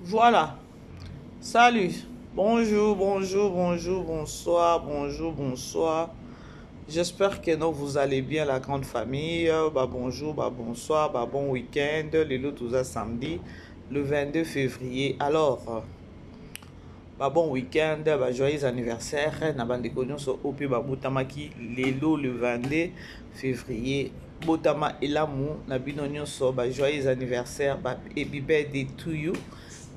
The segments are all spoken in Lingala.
Voilà. Salut. Bonjour, bonjour, bonjour, bonsoir, bonjour, bonsoir. J'espère que non, vous allez bien, la grande famille. Bonjour, bonsoir, bon week-end. Le lot samedi, le 22 février. Alors, bon week-end, joyeux anniversaire. Nabande konyoso opi babutamaki lelo le 22 février. Botama elamu nabino nyonso joyeux anniversaire, happy birthday to you.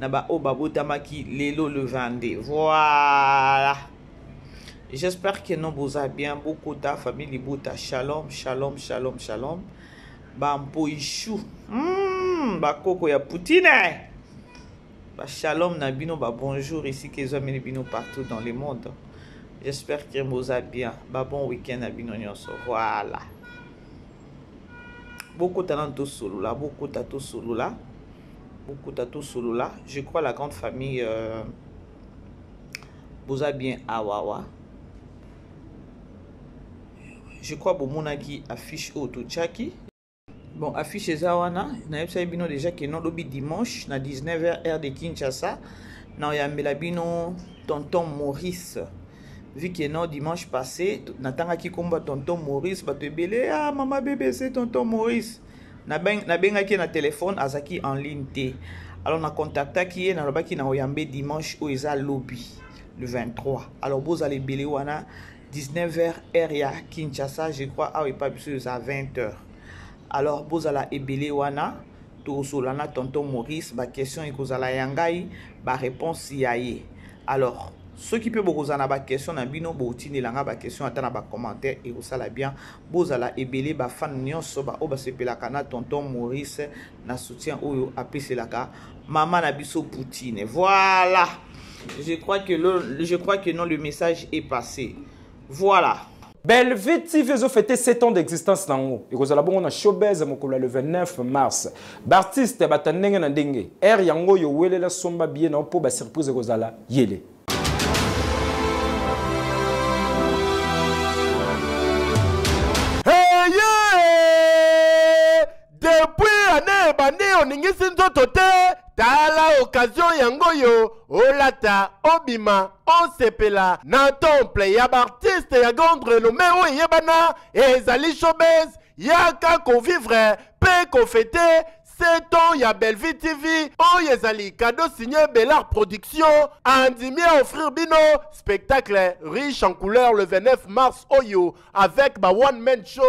Naba o babutamaki lelo le 22. Voilà. J'espère que nous vous allez bien. Beaucoup de famille Bouta. Shalom, shalom, shalom, shalom. Bampo Ishu. Bakoko ya Poutine. Shalom Nabino. Bonjour ici que les bino partout dans le monde. J'espère que vous allez bien. Bon week-end Nabino Nyonso. Voilà. Beaucoup de talent solo là. Beaucoup de tatou solo là. Beaucoup de tatou solo là. Je crois la grande famille vous allez bien. Awawa. Je crois que mon qui affiche auto Tchaki. Bon, affiche Zawana. Na yebisa bino déjà que non lobi dimanche na 19h heure de Kinshasa. Na yambela bino tonton Maurice. Vu que non dimanche passé, natanga ki komba tonton Maurice ba te belé ah maman bébé c'est tonton Maurice. Na benga ki na téléphone azaki en ligne té. Alors na contacta ki na lobaki na oyambe dimanche o eza lobby le 23. Alors vous allez belé wana 19h RIA Kinshasa, je crois, ah oui, pas plus à 20h. Alors, vous allez ébélé wana, tout solana tonton Maurice, ba question et vous allez yangai, ba réponse yaye. Alors, ceux qui peuvent vous en avoir question, na bino boutine langa ba question attend ba commentaire et vous allez bien, vous allez ébélé ba fan nyonso ba oba sepela kana tonton Maurice na soutien oyo apese laka maman na biso Poutine. Voilà. Je crois que non, le message est passé. Voilà. Belvit TV a fêté 7 ans d'existence nango. Et vous allez bon na showbiz le 29 mars. Bartiste batanenge na ndenge. Er yango yo wele la somba bien na po ba surprise ko zala yele. Hey yeah! Depuis année bande oningisi nzoto te. Tala occasion yango yo olata obima osepela na temple ya artiste ya grande renommée o yebana ezali showbiz yaka ko vivre pe ko fêter 7 ans ya Belvit TV o yezali cadeau signé Bellard Production andimi à offrir bino spectacle riche en couleurs le 29 mars oyo avec ba one man show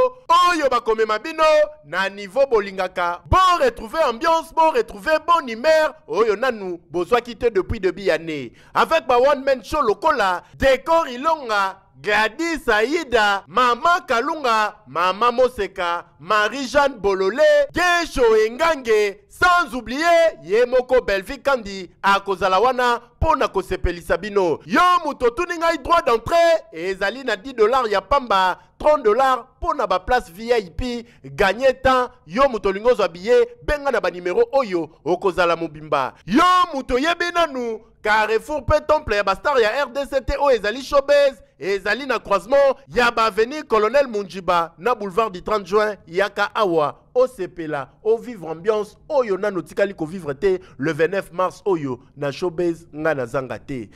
oyo ba komema bino na niveau bolingaka bon retrouver ambiance bon retrouver bon humeur oyo nanu bozwa quitté depuis début année avec ba one man show lokola décor ilonga Gladys Aïda, Maman Kalunga, Maman Moseka, Marie-Jeanne Bololé, Gesho Engange, sans oublier Yemoko Belvit Kandi, Akozalawana, Pona Kosepeli Sabino. Yo Mutotuninga droit d'entrée, et Zali na $10 ya pamba, $30 pour na ba place VIP, gagner temps, yo Mutolingo Zabiye, benga na ba numéro Oyo, Okozala Mobimba. Yo Mutoyebenanu, Carrefour Pe Temple ya Bastar ya RDCT o ezali showbiz ezali na croisement ya ba avenue Colonel Munjiba na boulevard du 30 juin yaka awa o sepela o vivre ambiance oyo na notikali ko vivre te le 29 mars oyo na showbiz nga na zanga te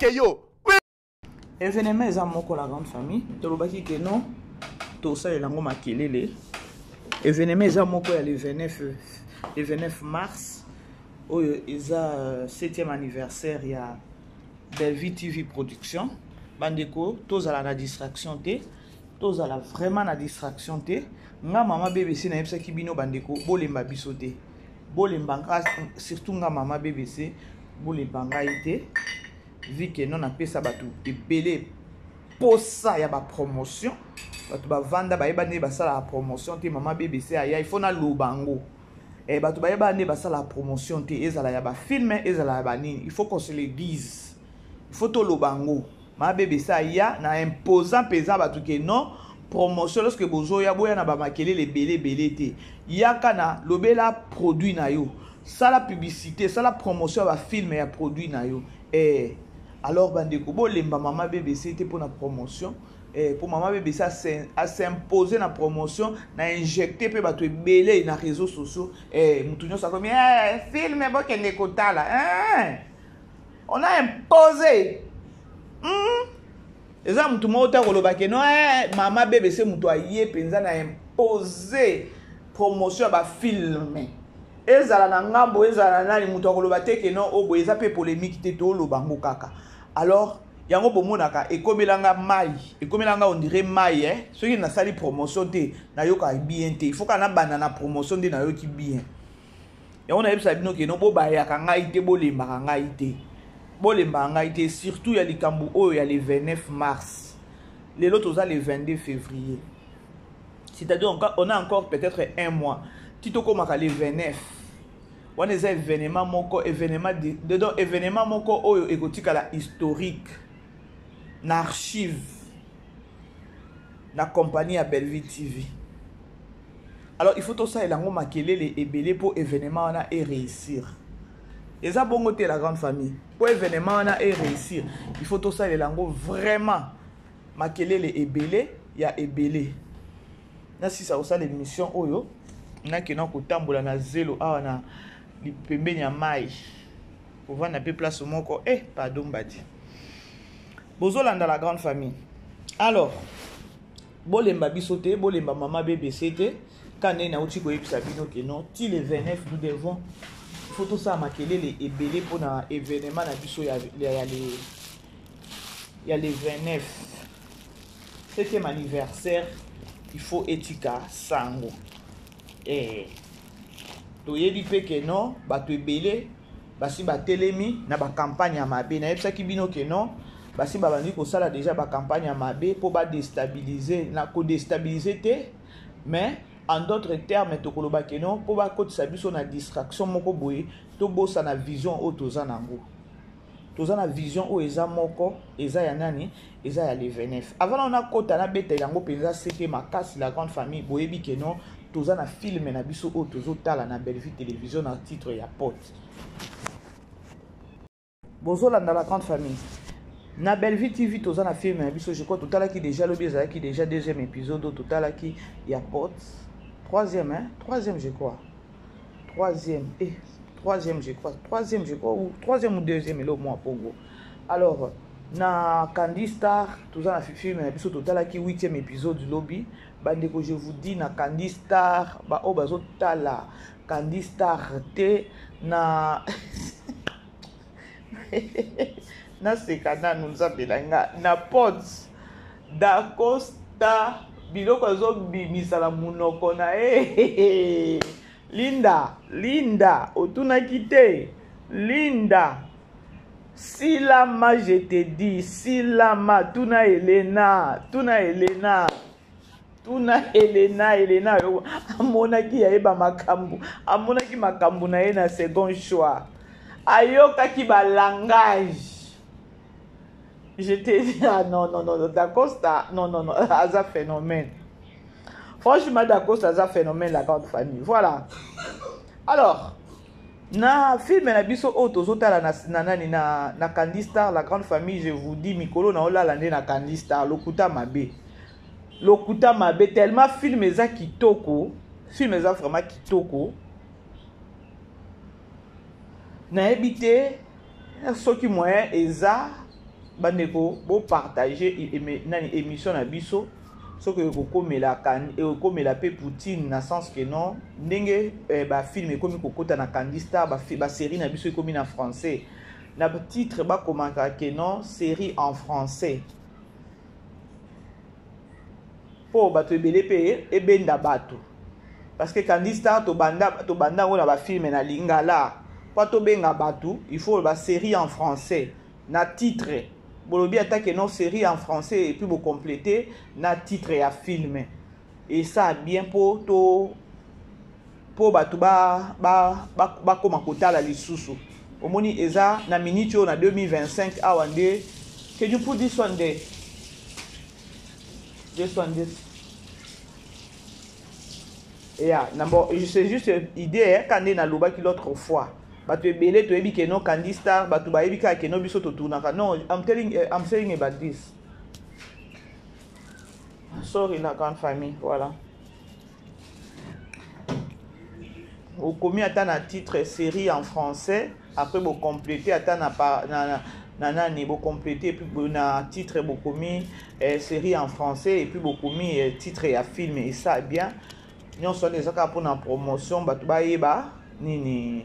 keyo Événement eza moko la grande famille tolobaki que non to ça elango makelele événement eza moko ya le 29 mars ils ont 7e anniversaire il y a Belvit TV Production bandeko tous à la distraction té tous à la vraiment la distraction té nga mama BBC na yebisa kibino bandeko bolemba biso té bolemba surtout nga mama BBC bolemba ngai vu que non apesa batu ebele posa ya ba promotion batu ba vanda ba yebane ba sala la promotion té mama BBC aya il faut na lobango. Et bato bayeba ne basa la promotion te ezala ya ba film ezala ya ba nini il faut qu'on se le dise il faut to lobango ma bébé ça ya na imposant pesant bato ke non promotion lorsque bozo ya boya na ba makele le belé te yaka na lobela produit na yo ça la publicité ça la promotion ba film ya produit na yo alors bandeko bolemba mama BBC te pour la promotion pour maman bébé ça à s'imposer na promotion na injecter pe bato ebele na réseaux sociaux mutunyo ça comme film bo kende kotala on a imposé eza mutu mota koloba ke no mama bébé c'est mutu aye penza na imposer promotion ba film ezala na ngambo ezala nani mutu koloba te ke no obo eza pe polémique te to loba ngo kaka alors yango bomonaka ekomelanga mai ekomelanga on dirait mai soki na sali promotion te na yoka bien te il faut kana bana na promotion te na yoki bien yango na yebisa bino ke no bobayaka ngai te bolembaka ngai te bolembaka ngai te surtout ya likambo oyo ya le 29 mars lelo toza le 22 février c'est-à-dire on a encore peut-être un mois titokomaka le 29 wana eza événement moko dedans événement moko oyo ekotikala historique na archive na compagnie à Belleville TV. Alors il faut tout ça et lango makelele ebele pour événement wana et réussir. Et ça bongo te la grande famille. Pour événement wana et réussir, il faut tout ça et lango vraiment makelele ebele ya ebele. Na si ça osa l'émission oyo na kena ko tambola na zelo awa na lipembeni ya mai. Pour voir na pe place moko pardon badi. Bozolanda la grande famille. Alors, bolemba bisote, bolemba mama bébé c'était quand na uti ko yebisa bino ke non, ti le 29 nous devons photo ça makelele ebele pour na événement na biso ya le 29. C'était mon anniversaire, il faut etika sango. To yebi pe ke non, bato ebele basi ba telemi na ba campagne ya mabe na yebisa ki bino ke non. Basi babandi ko sala déjà ba campagne à mabe pour ba déstabiliser na ko déstabiliser te mais en d'autres termes to koloba ke non pour ba ko tsabiso na distraction moko boye to bosa na vision o toza nango toza na vision o eza moko eza ya nani eza ya le 29 avant on a kota na beta yango penza c'était makasi la grande famille boyebi ke non toza na film na biso o tozo tala na Belleville télévision na titre ya pote bozola dans la grande famille. Na Belleville TV toza na film na biso je crois total qui déjà le bien qui déjà deuxième épisode total qui y a pote troisième je crois troisième je crois ou troisième ou deuxième le mois Pongo. Alors na Candy Star toza na film na biso total qui 8e épisode du lobby bandeko je vous dis na Candy Star ba o bazo tala Candy Star te na na sekana nous appelanga na pots da costa biloko zo bimisa la munoko na Linda otuna kite Linda Silama je te dis Silama tuna Elena amonaki yaeba makambu amonaki makambu na ye na second choix ayokaki ba langage. Je t'ai dit, non, d'Acosta, non, Aza phénomène. Franchement, d'Acosta, Aza phénomène, la grande famille. Voilà. Alors, na film na biso otozota na Candy Star, la grande famille, je vous dis, Mikolo na ola lande na Candy Star, lokuta mabe, tellement film eza kitoko, film eza vraiment kitoko. Na ebité, soki moyen eza bandeko bo partager nani émission na biso soki komela pe Poutine na sens que non ndenge ba film ekomi kokota na Candy Star ba série na biso ekomi na français na titre ba komaka que non série en français po bato ebele pe ebenda bato parce que Candy Star to banda ona ba film na lingala pa to benga bato il faut ba série en français na titre bolobi attaque non série en français et puis vous compléter na titre ya film et ça bien pour batu ba koma kotala lisusu omoni eza na minute on a 2025 awande can you put this one there yeah number c'est juste idée quand on a loba qui l'autre fois batu ebele to ebi ke no Candy Star batu ba ebi ka ke no biso to tunaka no I'm saying about this Sorry, la grande famille, voilà. Vous commis à un titre série en français, après vous complétez à vous complétez puis vous titre vous commis série en français et puis vous commis titre et film et ça bien. Nous sommes des cas pour la promotion, nini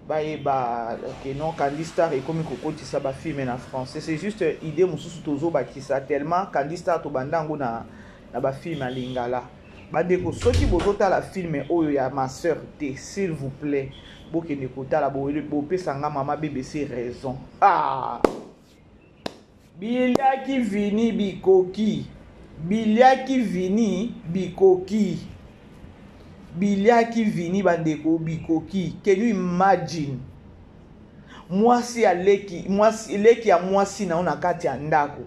que non Candy Star et comme kokoti ça ba film en français. C'est juste idée mususu tozo ba kisa tellement Candy Star to bandango na ba film à lingala. Bandeko soki bozota la film oyo ya ma sœur T, s'il vous plaît. Boke ne kota la bo pesa nga mama BBC raison. Ah. Biliaki vini bikoki. Biliaki vini bikoki. Biliaki vini bandeko bikoki. Can you imagine? Mwasi aleki, mwasi leki ya mwasi na ona kati ya ndako.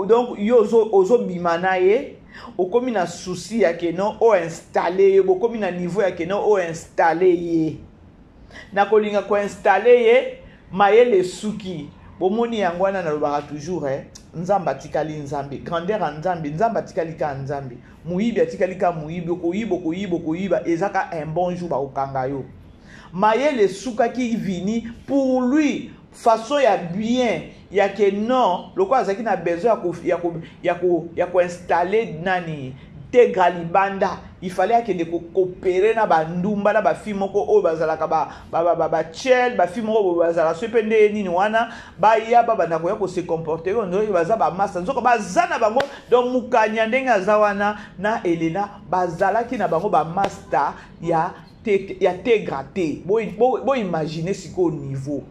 Donc yo ozo bimana ye. Okomi na souci ya kenon o installé ye. Bokomi na niveau ya kenon o installé ye. Na kolinga ko installé ye. Mayele suki. Bomoni yangwana na lobaka toujours nzamba tikali nzambe. Grandeur en nzambe. Nzamba tikali ka nzambe. Muibi atikali ka muibi. Koyiba. Ezaka un bon jour ba okanga yo. Mayele suka ki vini pour lui. Façon ya bien. Ya que non. Loko azaki na besoin ya ko installer nani. Tegra libanda. Il fallait que de coopérer na bandumba na ba fimoko o bazalaka ba chel ba fimoko bazala sepende nini wana ba ya ba na ko se comporter on doit baza ba massa nzoko bazana bango donc mukanya ndenga zawana na Elena bazalaki na bango ba master ya tegra te bo imaginer siko niveau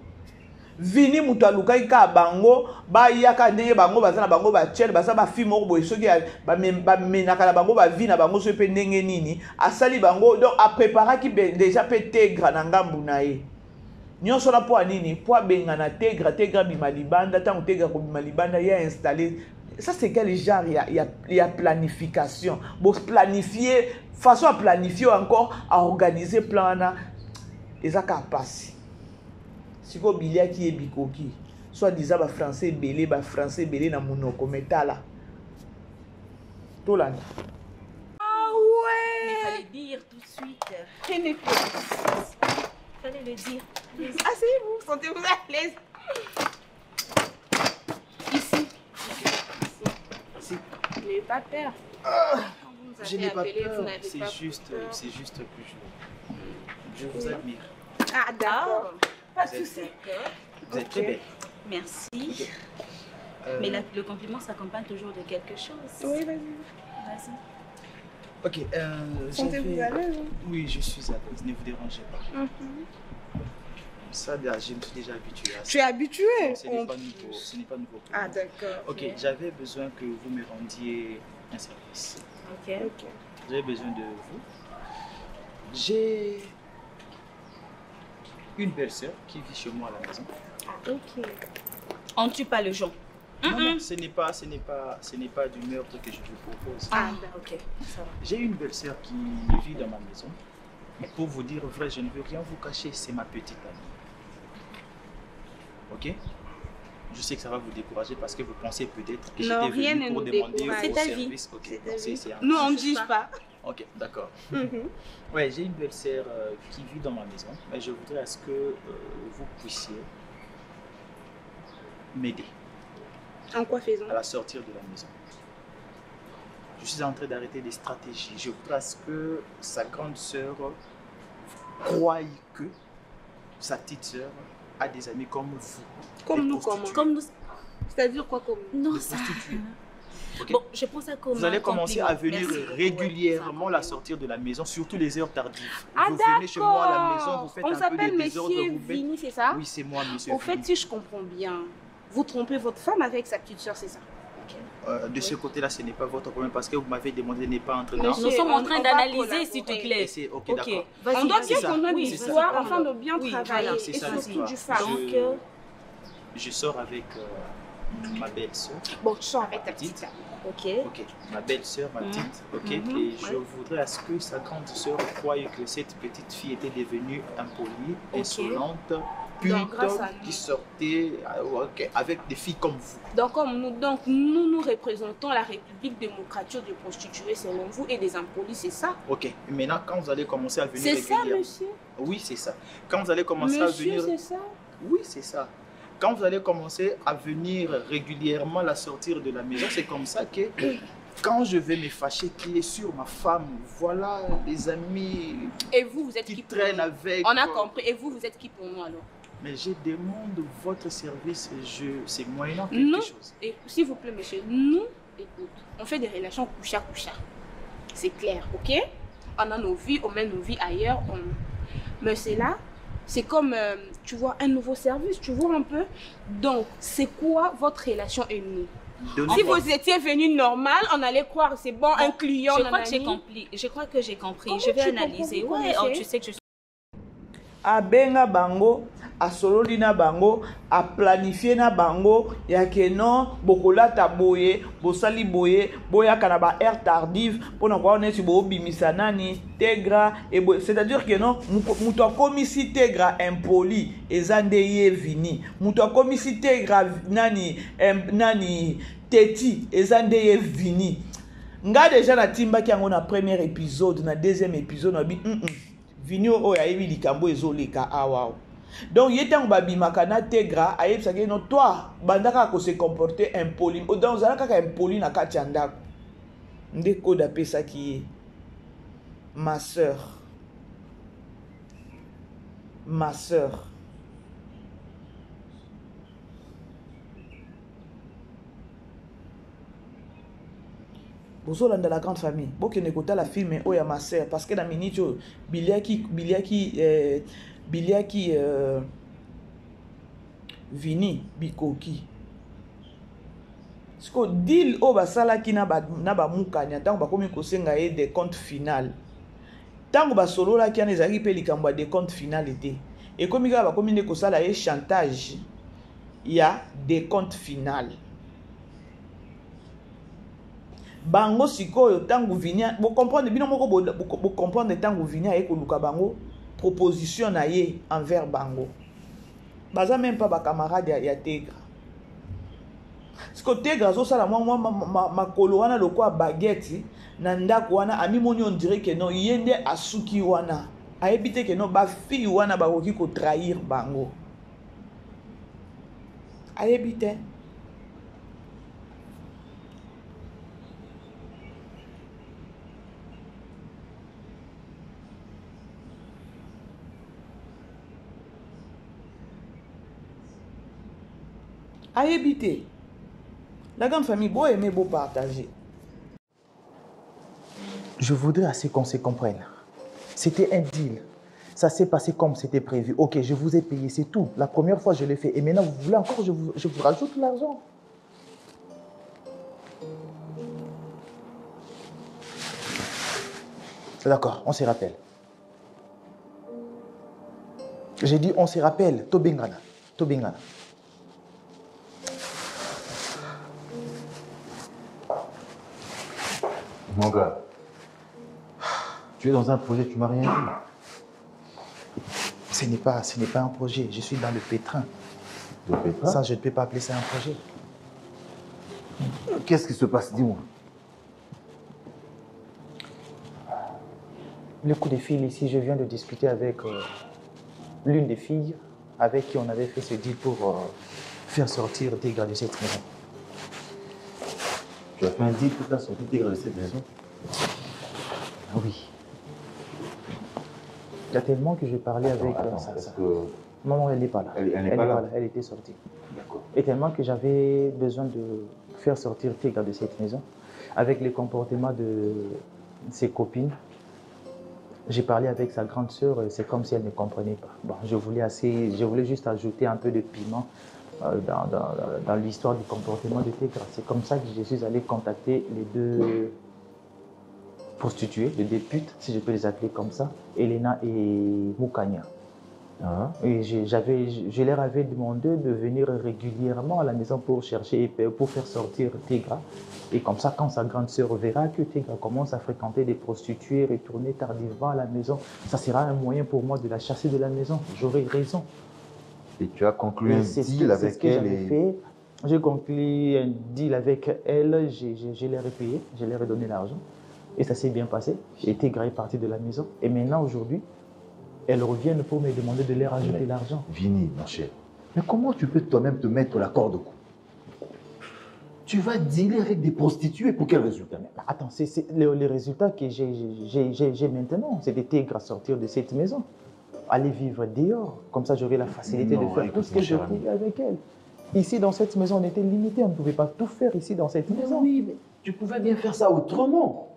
vini mutu alukai ka bango ba yaka ndenge bango bazana bango ba chel baza ba film moko boye soki ba menaka na bango ba vi na bango so pe ndenge nini asali bango donc a préparer ki déjà pe tegra na ngambu na ye nyonso na po nini po benga na tegra bima libanda tant tegra ko bima libanda ya installé ça c'est quel genre il y a planification bon planifier façon à planifier encore à organiser plan na ezaka passer. Si vous bilia qui est bikoki, soit disant ba français belé na monoko metala. Tout là. Ah ouais. Mais fallait dire tout de suite. Fallait le dire. Ah si, vous sentez-vous à l'aise? Ici. Ici. Vous n'avez pas peur? Je n'ai pas peur. C'est juste que je vous admire. Ah d'accord. Pas de souci. Vous êtes très belle. Merci. Okay. Mais le compliment s'accompagne toujours de quelque chose. Oui, vas-y. Vas-y. Ok. Sentez-vous à l'aise? Oui, je suis à l'aise. Ne vous dérangez pas. Ça, je me suis déjà habitué à ça. Tu es habitué? Ce n'est pas nouveau. Ce n'est pas nouveau. Ah d'accord. Ok, j'avais besoin que vous me rendiez un service. Ok. J'avais besoin de vous. J'ai une belle-sœur qui vit chez moi à la maison. Ok. On ne tue pas le jonc. Non, ce n'est pas du meurtre que je vous propose. Ah, ok, ça va. J'ai une belle-sœur qui vit dans ma maison. Pour vous dire vrai, je ne veux rien vous cacher, c'est ma petite amie. Ok? Je sais que ça va vous décourager parce que vous pensez peut-être que j'étais venu pour demander vos services. Ok, nous on ne juge pas. Ok, d'accord. Ouais, j'ai une belle-sœur qui vit dans ma maison, mais je voudrais à ce que vous puissiez m'aider. En quoi faisons? À la sortir de la maison. Je suis en train d'arrêter des stratégies. Je voudrais à ce que sa grande sœur croie que sa petite sœur a des amis comme vous. Comme nous, comment? Comme nous. C'est-à-dire quoi comme nous? Non, ça. Okay. Bon, je pense à comment. Vous allez commencer à venir régulièrement la sortir de la maison, surtout les heures tardives. Ah, vous venez chez moi à la maison, vous faites on un peu de désordre. Monsieur Vini, c'est ça? Oui, c'est moi, monsieur Au fait, Vini. si je comprends bien, vous trompez votre femme avec sa petite soeur, c'est ça? De ce côté-là, ce n'est pas votre problème parce que vous m'avez demandé de ne pas entrer dans... Nous sommes en train d'analyser, s'il te plaît. Ok, d'accord. On doit bien qu'on ait Oui, l'histoire afin de bien travailler. Voilà, Et c'est ça surtout l'histoire. du phare. Donc, je sors avec ma belle-sœur. Bon, tu sors avec ta petite. ok. Ok, ma belle-sœur, ma petite, ok. Et je voudrais à ce que sa grande sœur croie que cette petite fille était devenue impolie, insolente qui sortait avec des filles comme vous. Donc, nous représentons la République démocratique de prostituées selon vous et des impolis, c'est ça? Ok, et maintenant quand vous allez commencer à venir c'est ça, monsieur? Oui, c'est ça. Quand vous allez commencer à venir... c'est ça? Oui, c'est ça. Quand vous allez commencer à venir régulièrement la sortir de la maison, c'est comme ça que quand je vais me fâcher qu'il est sur ma femme, voilà les amis et vous êtes qui qui traînent avec... On a compris. Et vous êtes qui pour nous alors? Mais je demande votre service, c'est moyennant quelque chose. Et s'il vous plaît, monsieur, nous, écoute, on fait des relations coucha-coucha. C'est clair, ok? On a nos vies, on met nos vies ailleurs. Mais c'est là, c'est comme, tu vois, un nouveau service, tu vois un peu. Donc, c'est quoi votre relation ennemie? Si vous étiez venu normal, on allait croire c'est bon, un client. Je crois que j'ai compris. Je crois que j'ai compris. Je vais analyser. Ouais, tu sais que je suis... Abenga bango, asololi na bango, a planifié na bango, ya que non, bokolata boye, bosali boye, boya kanaba air tardive, pour ne pas on est sur bimisa nani, tegra, et c'est-à-dire que non, mouto komisi tegra impoli, et zandeye vini, mouto komisi tegra nani, nani, teti, et zandeye vini. Nga déjà na timba ki yango na premier épisode, na deuxième épisode, na bi, Vigno oya ebi likambo ezoleka awa. Donc yetango babimaka na tegra ayebisaki no toi bandaka ko se comporter impoli. Donc zala kaka impoli na kati ya ndako. Ndeko da pesa ki ma sœur. Ma sœur. Bozola dans la grande famille. Boke ne kota la film oh ya ma sœur parce que dans minute biliaki vini bikoki. Sko deal o basala ki na ba mukanya tango ba komi ko senga e des comptes final. Tango ba solo la ki anezaki pe likambo de comptes finalité. Et comme il ba komi ne ko sala e chantage. Il y a des comptes final. Bango sikoyo tango vinia bo comprendre bino moko bo comprendre tango vinia e ko luka bango proposition na ye envers bango baza même pas ba camarade ya tegra siko tegra zo sala makolo wana lokwa baguette na ndako wana ami moni on dirait que non yende asuki wana aebite que non ba fille wana ba koki ko trahir bango aebite. À éviter. La grande famille, beau aimer, beau partager. Je voudrais assez qu'on se comprenne. C'était un deal. Ça s'est passé comme c'était prévu. Ok, je vous ai payé, c'est tout. La première fois, je l'ai fait. Et maintenant, vous voulez encore, je vous rajoute l'argent. D'accord, on se rappelle. J'ai dit, on se rappelle. Tobingana. Tobingana. Mon gars, tu es dans un projet, tu m'as rien dit. Ce n'est pas un projet, je suis dans le pétrin. Le pétrin? Ça, je ne peux pas appeler ça un projet. Qu'est-ce qui se passe? Dis-moi. Le coup de fil ici, je viens de discuter avec l'une des filles avec qui on avait fait ce deal pour faire sortir Tegra de cette maison. Tu as fait un deal pour faire sortir Tegra de cette maison? Oui. Il y a tellement que j'ai parlé avec ça. Non, elle n'est pas là. Elle n'est pas là. Elle était sortie. D'accord. Et tellement que j'avais besoin de faire sortir Tegra de cette maison, avec les comportements de ses copines, j'ai parlé avec sa grande sœur, c'est comme si elle ne comprenait pas. Bon, je voulais juste ajouter un peu de piment dans l'histoire du comportement de Tegra. C'est comme ça que je suis allé contacter les deux prostituées, les deux putes, si je peux les appeler comme ça, Elena et Mukanya. Et je leur avais demandé de venir régulièrement à la maison pour chercher, pour faire sortir Tegra. Et comme ça, quand sa grande sœur verra que Tegra commence à fréquenter des prostituées, retourner tardivement à la maison, ça sera un moyen pour moi de la chasser de la maison. J'aurai raison. Et tu as conclu un deal avec elle J'ai conclu un deal avec elle, je l'ai repayé, je lui ai redonné l'argent. Et ça s'est bien passé. Tigre est parti de la maison. Et maintenant, aujourd'hui, elle revient pour me demander de lui rajouter l'argent. Vini, mon cher. Mais comment tu peux toi-même te mettre la corde au cou? Tu vas dealer avec des prostituées pour quel résultat? Attends, c'est les résultats que j'ai maintenant. C'est de Tigre à sortir de cette maison. Aller vivre dehors. Comme ça, j'aurai la facilité de faire tout ce que je pouvais avec elle. Ici, dans cette maison, on était limité. On ne pouvait pas tout faire ici, dans cette maison. Oui, mais tu pouvais bien faire ça autrement.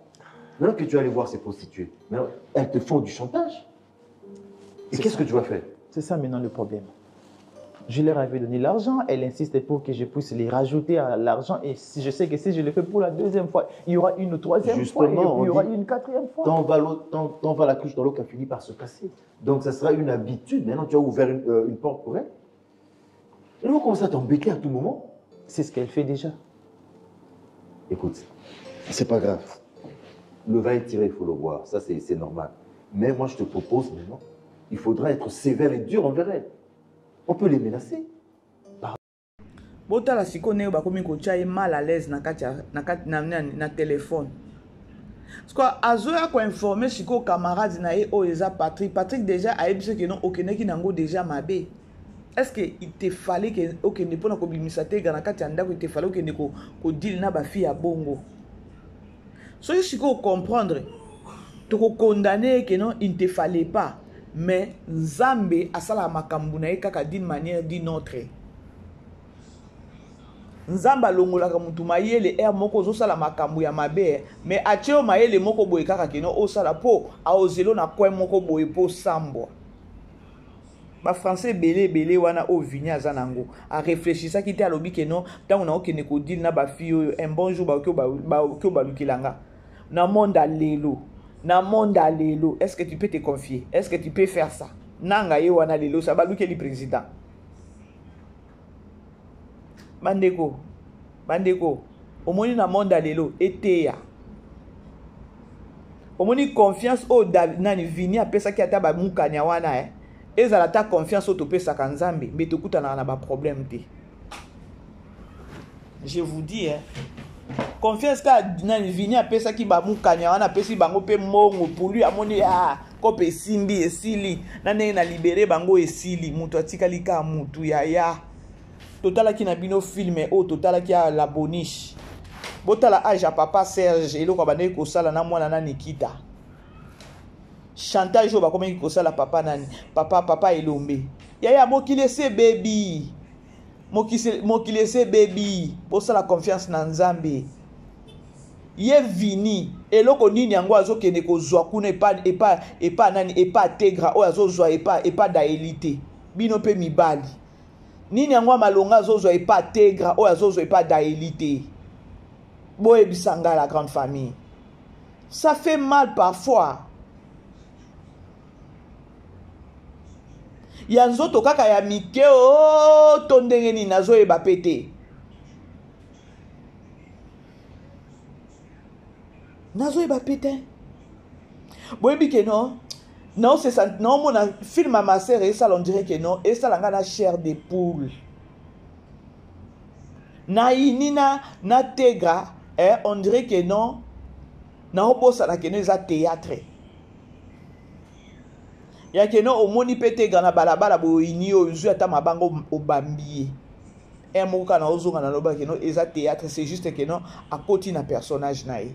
Maintenant que tu vas aller voir ces prostituées, elles te font du chantage. Et qu'est-ce que tu vas faire? C'est ça maintenant le problème. Je leur avais donné l'argent, elle insiste pour que je puisse les rajouter à l'argent. Et si je sais que si je le fais pour la deuxième fois, il y aura une troisième fois, il y aura une quatrième fois. T'en vas la couche dans l'eau qui a fini par se casser. Donc ça sera une habitude. Maintenant, tu as ouvert une porte pour elle. Elle va commencer à t'embêter à tout moment. C'est ce qu'elle fait déjà. Écoute, c'est pas grave. Le vin est tiré, il faut le boire. Ça, c'est normal. Mais moi, je te propose maintenant, il faudra être sévère et dur envers elle. On peut les menacer. Botala siko ne ba komi ko chai mal à l'aise na téléphone. Parce que azoya ko informer siko camarade na e o eza Patrick déjà a ebise que non okeneki nango déjà mabe. Est-ce que il te fallait que okende pona ko bimisa te gana kati ndako il te fallait okende ko deal na ba fille ya bongo. So siko comprendre to ko condamner que non il te fallait pas. Mais Nzambe asala makambu na ye kaka d'une manière d'une autre. Nzamba longola ka mutu mayele moko zo sala makambu ya mabe mais atio mayele moko boye kaka keno o sala po a ozelo na coin moko boye po sambo. Ba français belé wana o vini azanango a réfléchir ça qui était alobi keno tango na okene ko dil na ba fille un bon jour ba ko lukilanga na monde lelo. Na monde à l'élo, est-ce que tu peux te confier? Est-ce que tu peux faire ça? Nanga ye wana l'élo, ça va lui qui est le président. Bandeko, au moins na monde à l'élo, eteya. Au moins confiance au nani vini a pesa ki ataba mukanya wana ezala ta confiance au to pesa kanzambe, mais to kuta na ba problème te. Je vous dis confiance ka nani vini apesa ki ba mukanya wana pesi bango pe mongo pour lui amoni kope simbi esili na ndenge na libéré bango esili mutu atikali ka mutu ya totala ki na bino filme totala ki a la boniche botala age a papa Serge eloko bande ko sala na mwana na Nikita chantage ba komeki ko sala papa nani papa Elombe ya mokilese baby mokilese baby bosa la confiance na Nzambe ye vini eloko nini yango azokende kozwa kuna epa nani epa tegra o azozwa epa da elite bino pe mibali nini yango malonga azozwa epa tegra o azozwa epa da elite boye bisanga la grande famille ça fait mal parfois. Ya nzoto kaka ya mike to ndenge ni nazo eba pete. Nazo eba pete. Boyebi ke non c'est ça non mon film ma sœur et ça on dirait que non et ça la na chair de poule. Na inina na tegra on dirait que non na oposa la que non za théâtre. Ya que non omoni pete gana balabala bo ini ozu ata mabango obambié. Moka na ozonga na loba que non eza théâtre c'est juste que non à côté na personnage nae.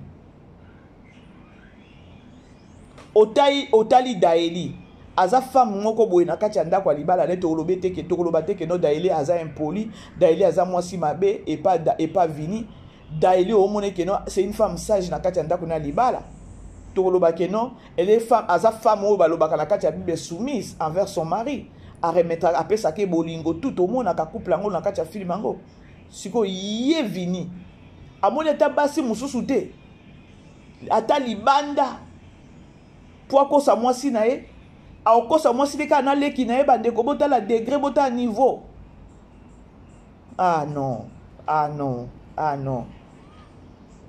Otali Daeli aza femme moko boye na kati ya ndako libala ne tolobe te que non Daeli aza impoli, Daeli aza mwasi mabe et pas vini. Daeli omone que non c'est une femme sage na kati ya ndako na libala. Toloba que non, elle est femme, aza femme ou baloba na kati ya Bible soumise envers son mari. A remettre à pesa ke bolingo tout au monde na couple ngo na kati ya film ngo. Siko ye vini. Amone ta basi mususu te. Ata libanda. Pour ko sa mwasi na ye. A ko sa mwasi de ka na leki na ye bande ko bota la degré bota niveau. Ah non.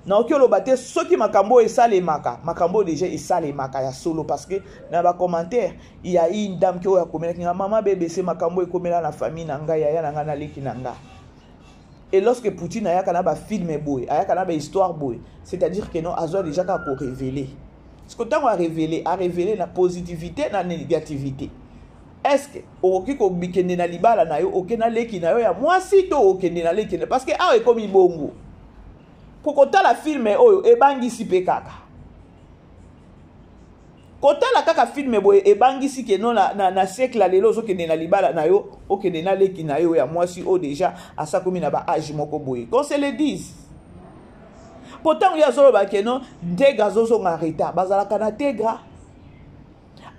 na okyo loba te soki makambo esalemaka makambo déjà esalemaka ya solo parce que na ba commentaire il y a une dame qui a commis la maman bébé c'est makambo ekomela na famille na ngai ya na ngana leki na nga. Et lorsque Poutine a kana ba film boy a kana ba histoire boy c'est-à-dire que non azo déjà ka ko révéler ce que tant a révéler la positivité na négativité. Est-ce que okoki ko bikende na libala na yo okena leki na yo ya mwasi to okende na leki parce que a ekomi bongo kokota la film oyo ebangisi pe kaka kota la kaka film boye ebangisi ke non na siècle lelo okende na libala na yo okende na leki na yo ya mwasi o déjà asa komi na ba âge moko boye qu'on se le dise pourtant ya zo ba ke non ndega zo ngareta bazala kana tegra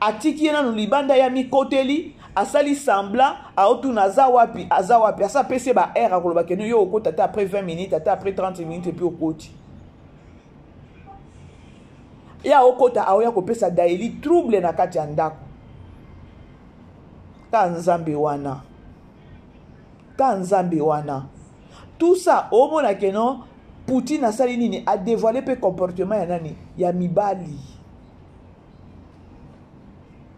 atiki na libanda ya mikoteli asali semblant aotu na zawapi asa pese ba air akoloba ke yo okota ta après 20 minutes ata après 30 minutes et puis okoti ya okota aoya kopesa daily trouble na kati ya ndako ka nzambe wana tout ça omona ke non Poutine asali nini a dévoilé pe comportement ya nani ya mibali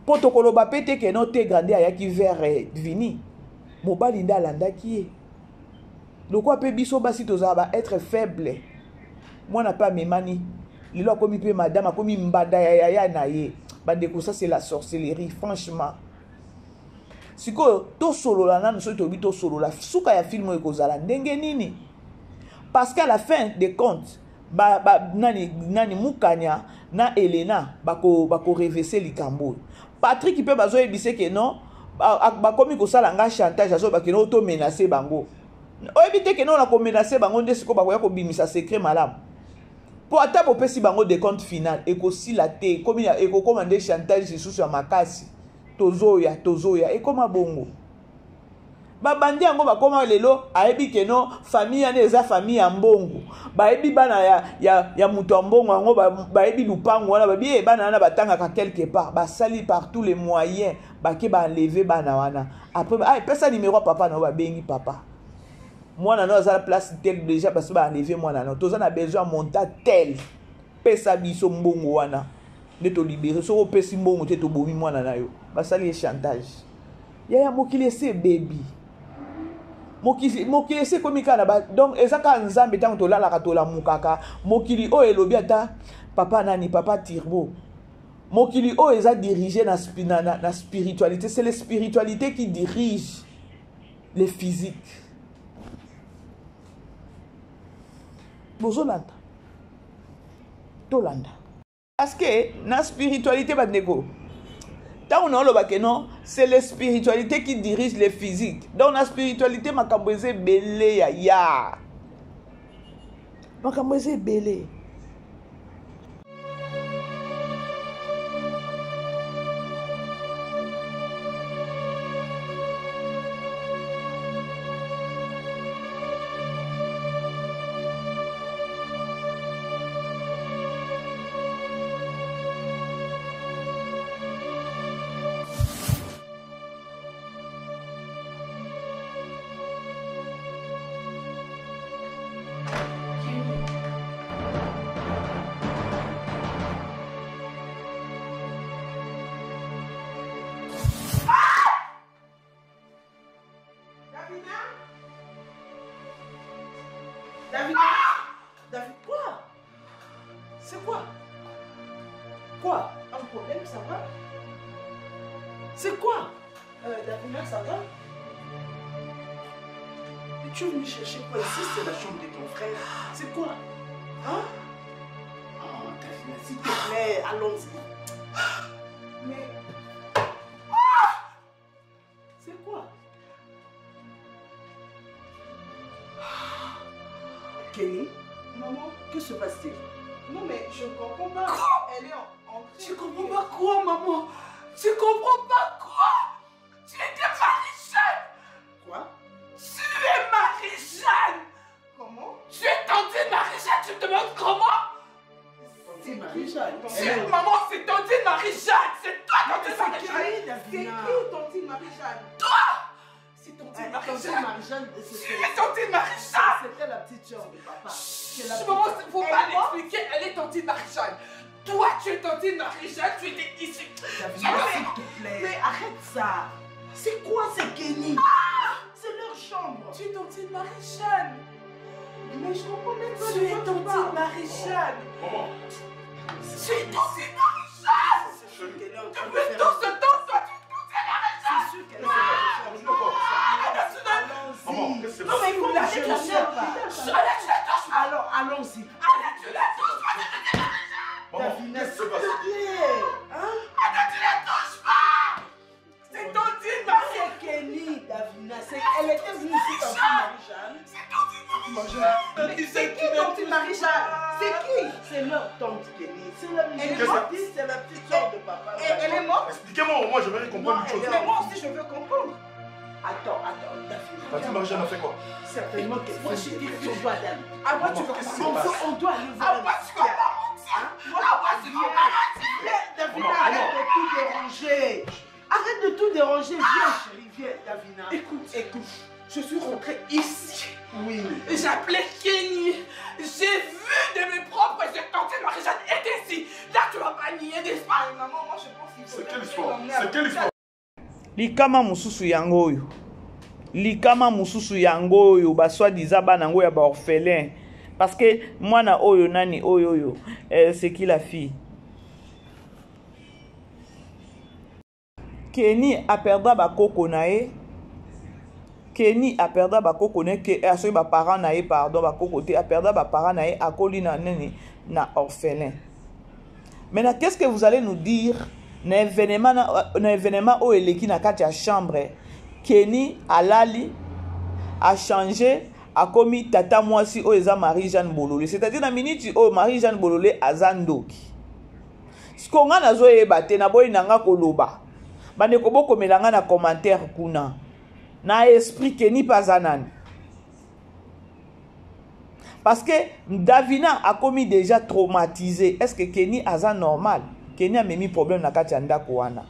Potokolo ba pete ke no te grande ayaki vers vini. Mobali nda landaki ye. Lokwa pe biso basi tozaba être faible. Moi n'a pas memani. Lilo akomi pe madame akomi mbada ya na ye. Bandeko ça c'est la sorcellerie franchement. Siko to solo la nanu so to bi to solo la suka ya film e kozala ndenge nini. Parce qu'à la fin des comptes nani Mukanya na Elena bako reverser likambo. Patrick peut bazo ebise que non ba komi ko sala nga chantage azo ba que non auto menacer bango. O ebite que non na ko menacer bango ndesiko ba ko bimisa secret malam. Po ata bo pesi bango de compte final e ko sila te komi e ko commander chantage sous ya makasi. Tozoya e koma bongo. Babandi yango bakoma lelo ayebi ke no famille ane eza famille ya mbongo bayebi bana ya muto mbongo yango bayebi lupango wana babi bana na batanga ka quelque part basali par tous les moyens bake ba enlever bana wana après pesa numéro papa na ba bengi papa mwana na za place tel déjà parce ba enlever mwana na toza na besoin monta tel pesa biso mbongo wana ne to libérer so pesi mbongo te to bomi mwana na yo basali chantage ya mokili ese baby mokili se komika na ba donc ezaka nzambe tango to lala ka to la mukaka mokili o elobi ata papa nani papa Turbo mokili o eza dirigé na spiritualité c'est la spiritualité qui dirige les physiques bozolanda tolanda parce que na spiritualité bandeko tant on a le non, c'est la spiritualité qui dirige les physiques. Donc la spiritualité makamboze belé ya. Makamboze belé. David, quoi? C'est quoi? Quoi? Un problème, ça va? C'est quoi? David, ça va? Mais tu es venu chercher quoi ici? C'est la chambre de ton frère. C'est quoi? Hein? Oh, David, s'il te plaît, allons-y. Mais... C'est quoi? Kenny? Maman, que se passe-t-il? Non mais je ne comprends pas. Quoi? Elle est en tu comprends pas quoi, maman? Tu comprends pas quoi? Tu étais Marie-Jeanne! Quoi? Tu es Marie-Jeanne! Comment? Tu es tantine Marie-Jeanne, tu te demandes comment? Tantine Marie-Jeanne? Maman, c'est tantine Marie-Jeanne! C'est toi tantine Marie-Jeanne! C'est qui tantine Marie-Jeanne? Toi! C'est tantine Marie-Jeanne! Tu es tantine Marie-Jeanne! C'était la petite chambre de papa. Maman, faut pas tantine Marie-Jeanne. Toi, tu es tantine Marie-Jeanne, tu étais ici. Davina, s'il te plaît. Mais arrête ça. C'est quoi, c'est Kenny? C'est leur chambre. Tu es tantine Marie-Jeanne. Mais je comprends même pas. Tu es tantine Marie-Jeanne. Tu es tantine Marie-Jeanne. Depuis tout ce temps, toi, tu es tantine Marie-Jeanne. C'est sûr qu'elle est allons-y. Non, mais il faut lâcher la pas. Alors, allons-y. Allez, tu la touches pas. Davina, s'il te plaît. Allez, tu la touches pas. C'est tantine Marie-Jeanne. C'est Kenny, Davina. Elle était venue ici, tantine Marie-Jeanne. C'est tantine Marie-Jeanne. C'est qui, tantine Marie-Jeanne? C'est qui? C'est leur tante Kenny. C'est la petite, c'est la petite soeur de papa. Elle est morte? Expliquez-moi, moi je vais comprendre une chose. Mais moi aussi, je veux comprendre. Attends, Davina. Tantine Marie-Jeanne a fait quoi? Certainement qu'elle fait des choses. On doit aller. Ah, moi, tu veux On doit aller voir. Ah, moi, tu veux pas mentir. Ah, moi, tu veux pas mentir. Davina, arrête de tout déranger. Arrête de tout déranger. Viens, chérie, viens, Davina. Écoute. Je suis rentrée ici. Oui. J'ai appelé Kenny. J'ai vu de mes propres yeux que tantine Marie-Jeanne était ici. Là, tu vas pas nier, n'est-ce pas? Maman, moi, je pense qu'il faut. C'est quelle histoire? C'est quelle histoire? Likama mususu yango oyo. Likama mususu yango oyo baswadiza bana ngo ya ba orphelin. Parce que mwana oyo nani oyo c'est qui la fille? Kenny a perdu ba koko na ye. Kenny a perdu ba koko ne ke asoy ba parents na ye pardon ba koko te a perdu ba parents na ye akoli na nani na orphelin. Maintenant qu'est-ce que vous allez nous dire? Na événement où eleki na kati ya chambre, Kenny alali a changé a commis tata mwasi o eza Marie-Jeanne Bololé, c'est-à-dire na minute o Marie-Jeanne Bololé azandoki. Skonga nazo yeba te na boyi nanga koloba. Bande ko boko melanga na commentaire kuna. Na esprit Kenny pazanani. Parce que Davina a commis déjà traumatisé. Est-ce que Kenny aza normal? Kenny a mis problème na kati ya ndako wana.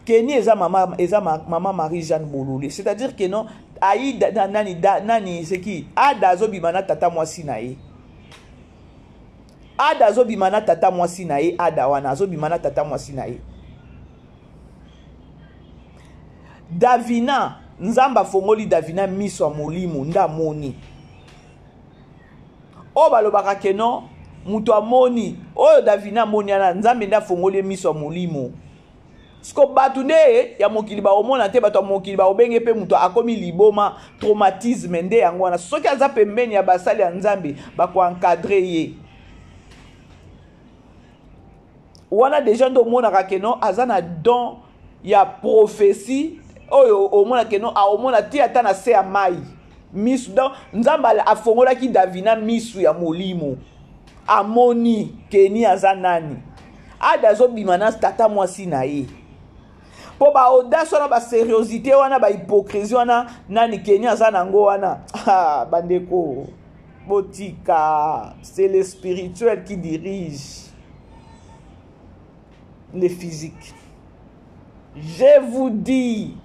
Kenny eza maman Marie-Jeanne Bololé. C'est-à-dire que non, Aïda nani c'est qui? Ada zo bimana tata mwasi na ye. Ada zo bimana tata mwasi na ye, ada wana zo bimana tata mwasi na ye. Davina, nzamba fongoli Davina miso molimo nda moni. O balobaka ke non, mutu amoni, oyo Davina moni ana nzambe nda fongoli miso molimo. Sko batu nde ya mokili ba omona te bato mokili ba obenge pe mutu akomi liboma traumatisme nde yango wana. Soki aza pembeni ya basali ya nzambe ba ko encadrer ye. Wana déjà ndo mona ka ke non azana don ya prophétie oyo omona ke non a omona ti ata na se ya mai. Misu donc nzamba afongola ki Davina misu ya molimo. Amoni Kenny azanani. Ada zo bimana tata mwasi na ye. Po ba audace wana ba sérieuxité wana ba hypocrisie wana nani Kenny azanango wana. Ah bandeko. Botika, c'est le spirituel qui dirige le physique. Je vous dis.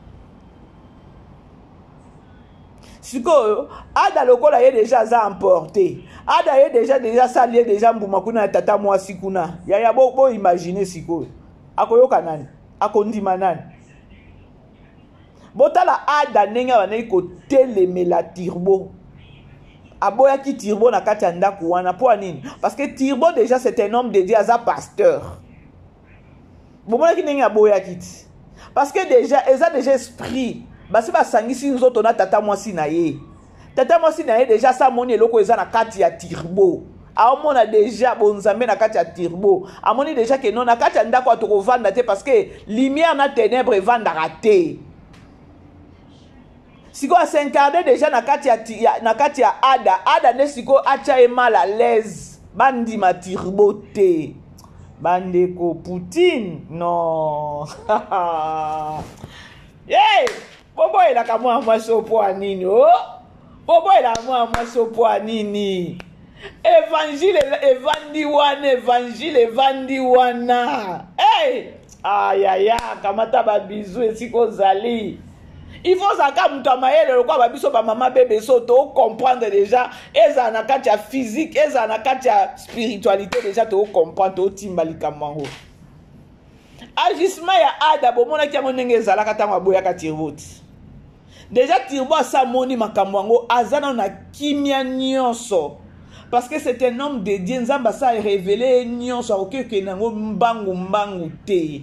Siko, Ada lokola ye déjà za emporté. Ada ye déjà sali déjà mbuma kuna tata mwasi kuna. Ya bo imaginer siko. Akoyoka nani? Akondima nani? Botala Ada nenga wana ko telemela turbo. Aboya ki turbo na kati ya ndako wana po nini? Parce que turbo déjà c'est un homme dédié à sa pasteur. Bomona ki nenga aboya kiti. Parce que déjà eza déjà esprit. Basi ba sangisi nzoto na tata mwasi na ye. Tata mwasi na ye déjà sa moni eloko eza na kati ya turbo. Aomona déjà bonzambe na kati ya turbo. Amoni déjà que non na kati ya ndako atoko vanda te parce que lumière na ténèbre vanda raté. Siko a s'incarner déjà na kati ya Ada ne siko acha e mal à l'aise. Bandi ma turbo te. Bandeko Poutine non. Hey! Bobo ila kamwa mwaso po anini oh. Bobo ila mwaso po anini. Évangile evandi wana. Hey! Ayaya kamata ba bizu esiko zali. Il faut savoir que quoi babiso ba maman bébé soto comprendre déjà eza na kati ya physique eza na kati ya spiritualité déjà to comprendre to timbalika mango. Agissement ya ada bomona ki yango ndenge ezalaka tango aboyaka Tirbote. Déjà Tirbote sa moni makambo yango azana na kimia nyonso. Parce que c'est un homme de Dieu, Nzamba sa révélé nyonso okeke nango mbangu te.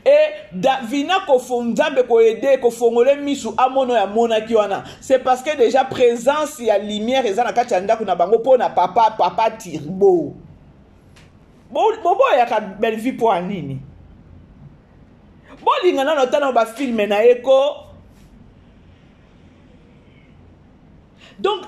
Et Davina Kofonzambe ko aider ko fongole misu amono ya mona kiwana. C'est parce que déjà présence ya lumière eza na kati ya ndako na bango pona papa Tirbo. Bobo ya ka belle vie pour anini. Bolinga na notana ba film na eko. Donc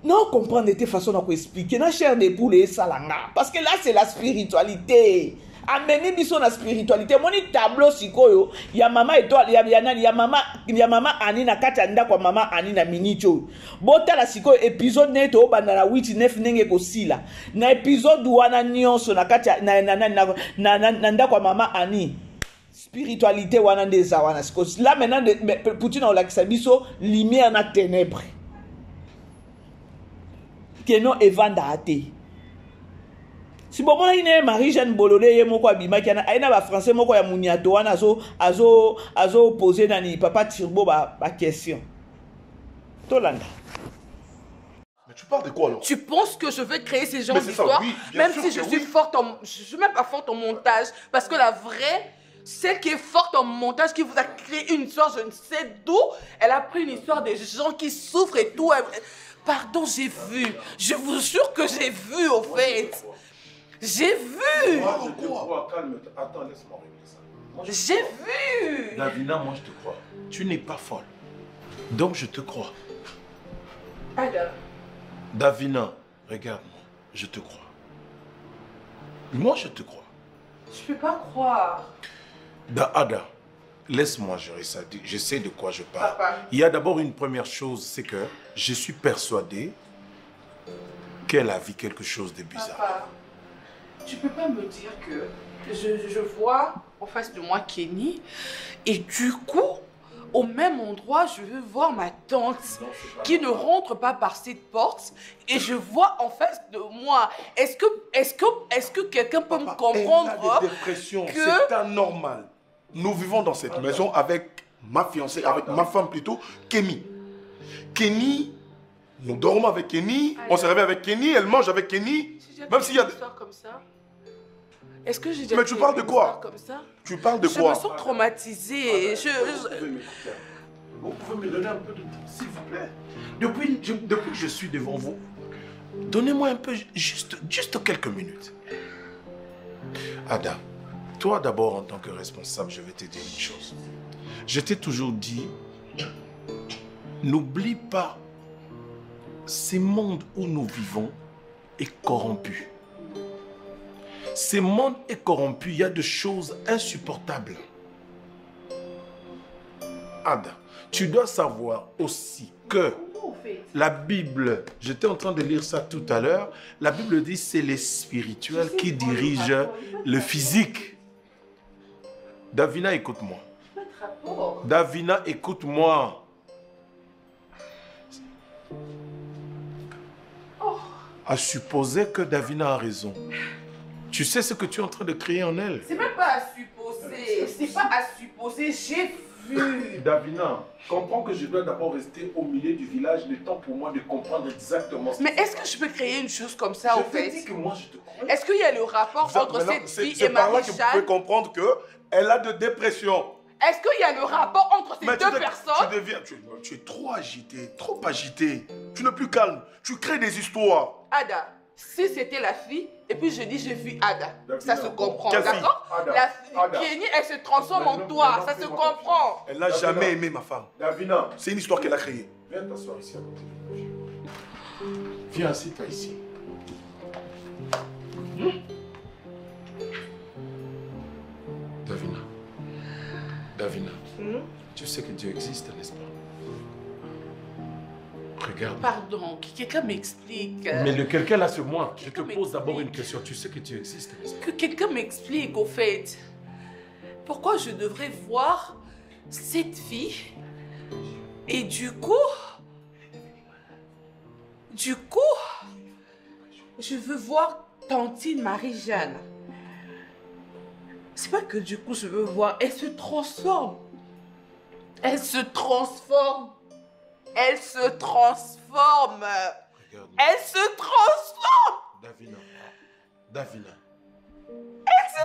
non comprendre de façon à expliquer na chair de poule et salanga parce que là c'est la spiritualité. Amener biso na spiritualité moni tableau sikoyo ya mama étoile ya mama ani na kati anda kwa mama ani na minicho bota la sikoyo épisode neto banda na 8 9 nenge ko sila na épisode wana nyonso na kati na nda kwa mama ani spiritualité wana ndeza wana sikoyo là maintenant Poutine on lakisa biso lumière na ténèbres que non evanda ate. Si bon moi ine Marie-Jeanne Bololé ye moko abimaki na aina ba français moko ya muniato wana azo poser nani papa Tirbo ba question. Tolanda. Mais tu parles de quoi alors? Tu penses que je vais créer ces genres d'histoires? Oui, même si je suis forte je suis même pas forte en montage parce que la vraie celle qui est forte en montage, qui vous a créé une histoire, je ne sais d'où, elle a pris une histoire des gens qui souffrent et tout. Pardon, j'ai vu. Je vous jure que j'ai vu, au fait. J'ai vu. Calme-toi. Attends, laisse-moi régler ça. J'ai vu. Davina, moi je te crois. Tu n'es pas folle. Donc je te crois. Alors. Davina, regarde-moi. Je te crois. Moi je te crois. Je peux pas croire. Ada, laisse-moi gérer ça. Je sais de quoi je parle. Papa. Il y a d'abord une première chose, c'est que je suis persuadé qu'elle a vu quelque chose de bizarre. Papa, tu peux pas me dire que je vois en face de moi Kenny et du coup, au même endroit, je veux voir ma tante qui ne rentre pas par cette porte et je vois en face de moi. Est-ce que quelqu'un peut me comprendre? Elle a des dépressions, c'est anormal. Nous vivons dans cette maison avec ma fiancée, avec ma femme plutôt, Kenny. Kenny, nous dormons avec Kenny, on se réveille avec Kenny, elle mange avec Kenny. Même s'il y a des histoires comme ça. Est-ce que j'ai déjà Mais tu parles de quoi? Comme ça? Tu parles de quoi? Je me sens traumatisée. Vous pouvez me donner un peu de temps, s'il vous plaît. Depuis que je suis devant vous, donnez-moi un peu, juste quelques minutes. Ada, toi d'abord en tant que responsable, je vais te dire une chose. Je t'ai toujours dit, n'oublie pas, ce monde où nous vivons est corrompu. Ce monde est corrompu, il y a des choses insupportables. Ada, tu dois savoir aussi que la Bible, j'étais en train de lire ça tout à l'heure, la Bible dit que c'est les spirituels qui dirigent le physique. Davina, écoute-moi. Davina, écoute-moi. À supposer que Davina a raison. Tu sais ce que tu es en train de créer en elle. C'est même pas à supposer. C'est pas à supposer. J'ai vu. Davina, comprends que je dois d'abord rester au milieu du village, le temps pour moi de comprendre exactement ce Mais est-ce que je peux créer une chose comme ça, au fait? Je te dis que moi, je te crois. Est-ce qu'il y a le rapport entre cette fille et Marie-Jeanne? C'est par là que vous pouvez comprendre qu'elle a de dépression. Est-ce qu'il y a le rapport entre ces deux personnes? Tu es trop agité, trop agité. Tu n'es plus calme. Tu crées des histoires. Ada, si c'était la fille, et puis je dis j'ai vu Ada, ça se comprend, Quelle fille? d'accord? La fille, Kenny, elle se transforme en toi, ça se comprend. Elle n'a jamais aimé ma femme. Davina. C'est une histoire qu'elle a créée. Viens t'asseoir ici à côté de moi. Viens, assieds-toi ici. Davina. Davina, tu sais que Dieu existe, n'est-ce pas? Regarde. Pardon, que quelqu'un m'explique. Mais le quelqu'un là, c'est moi. Je te pose d'abord une question. Tu sais que Dieu existe, n'est-ce pas? Que quelqu'un m'explique, au fait. Pourquoi je devrais voir cette fille. Et du coup, je veux voir Tantine Marie-Jeanne. C'est pas que du coup je veux voir, elle se transforme. Elle se transforme. Elle se transforme. Elle se transforme.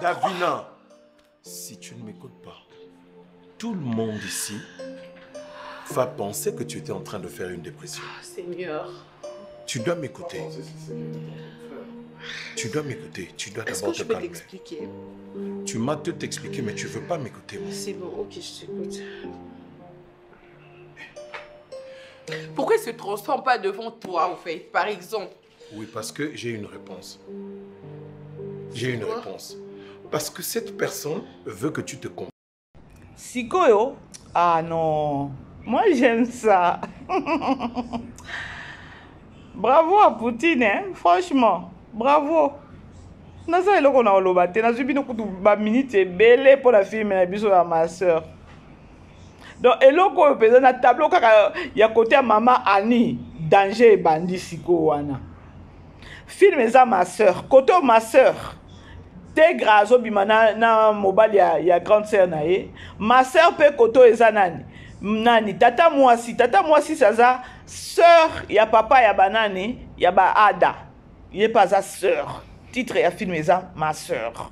Davina, si tu ne m'écoutes pas, tout le monde ici va penser que tu étais en train de faire une dépression. Seigneur. Tu dois m'écouter. Tu dois m'écouter. Tu dois d'abord te calmer. Est-ce que je peux t'expliquer? Tu m'as tout expliqué, mais tu ne veux pas m'écouter. C'est bon, ok, je t'écoute. Pourquoi il ne se transforme pas devant toi, en fait, par exemple? Oui, parce que j'ai une réponse. J'ai une réponse. Parce que cette personne veut que tu te comprennes. Sikoyo? Ah non. Moi, j'aime ça. Bravo à Poutine, hein? Franchement. Bravo. Naza eloko na oloba te na zubi no kutu ba minute belé pour la film na biso ya ma sœur. Donc eloko yo peza na tableau kaka ya côté ya maman Annie danger bandi siko wana. Film eza ma sœur, côté ma sœur. Te grazo bimana na mobile ya grande sœur na ye. Ma sœur pe koto eza nani? Nani tata mwasi saza sœur ya papa ya banani ya ba Ada. Il est pas sa sœur. Titre ya film eza ma sœur.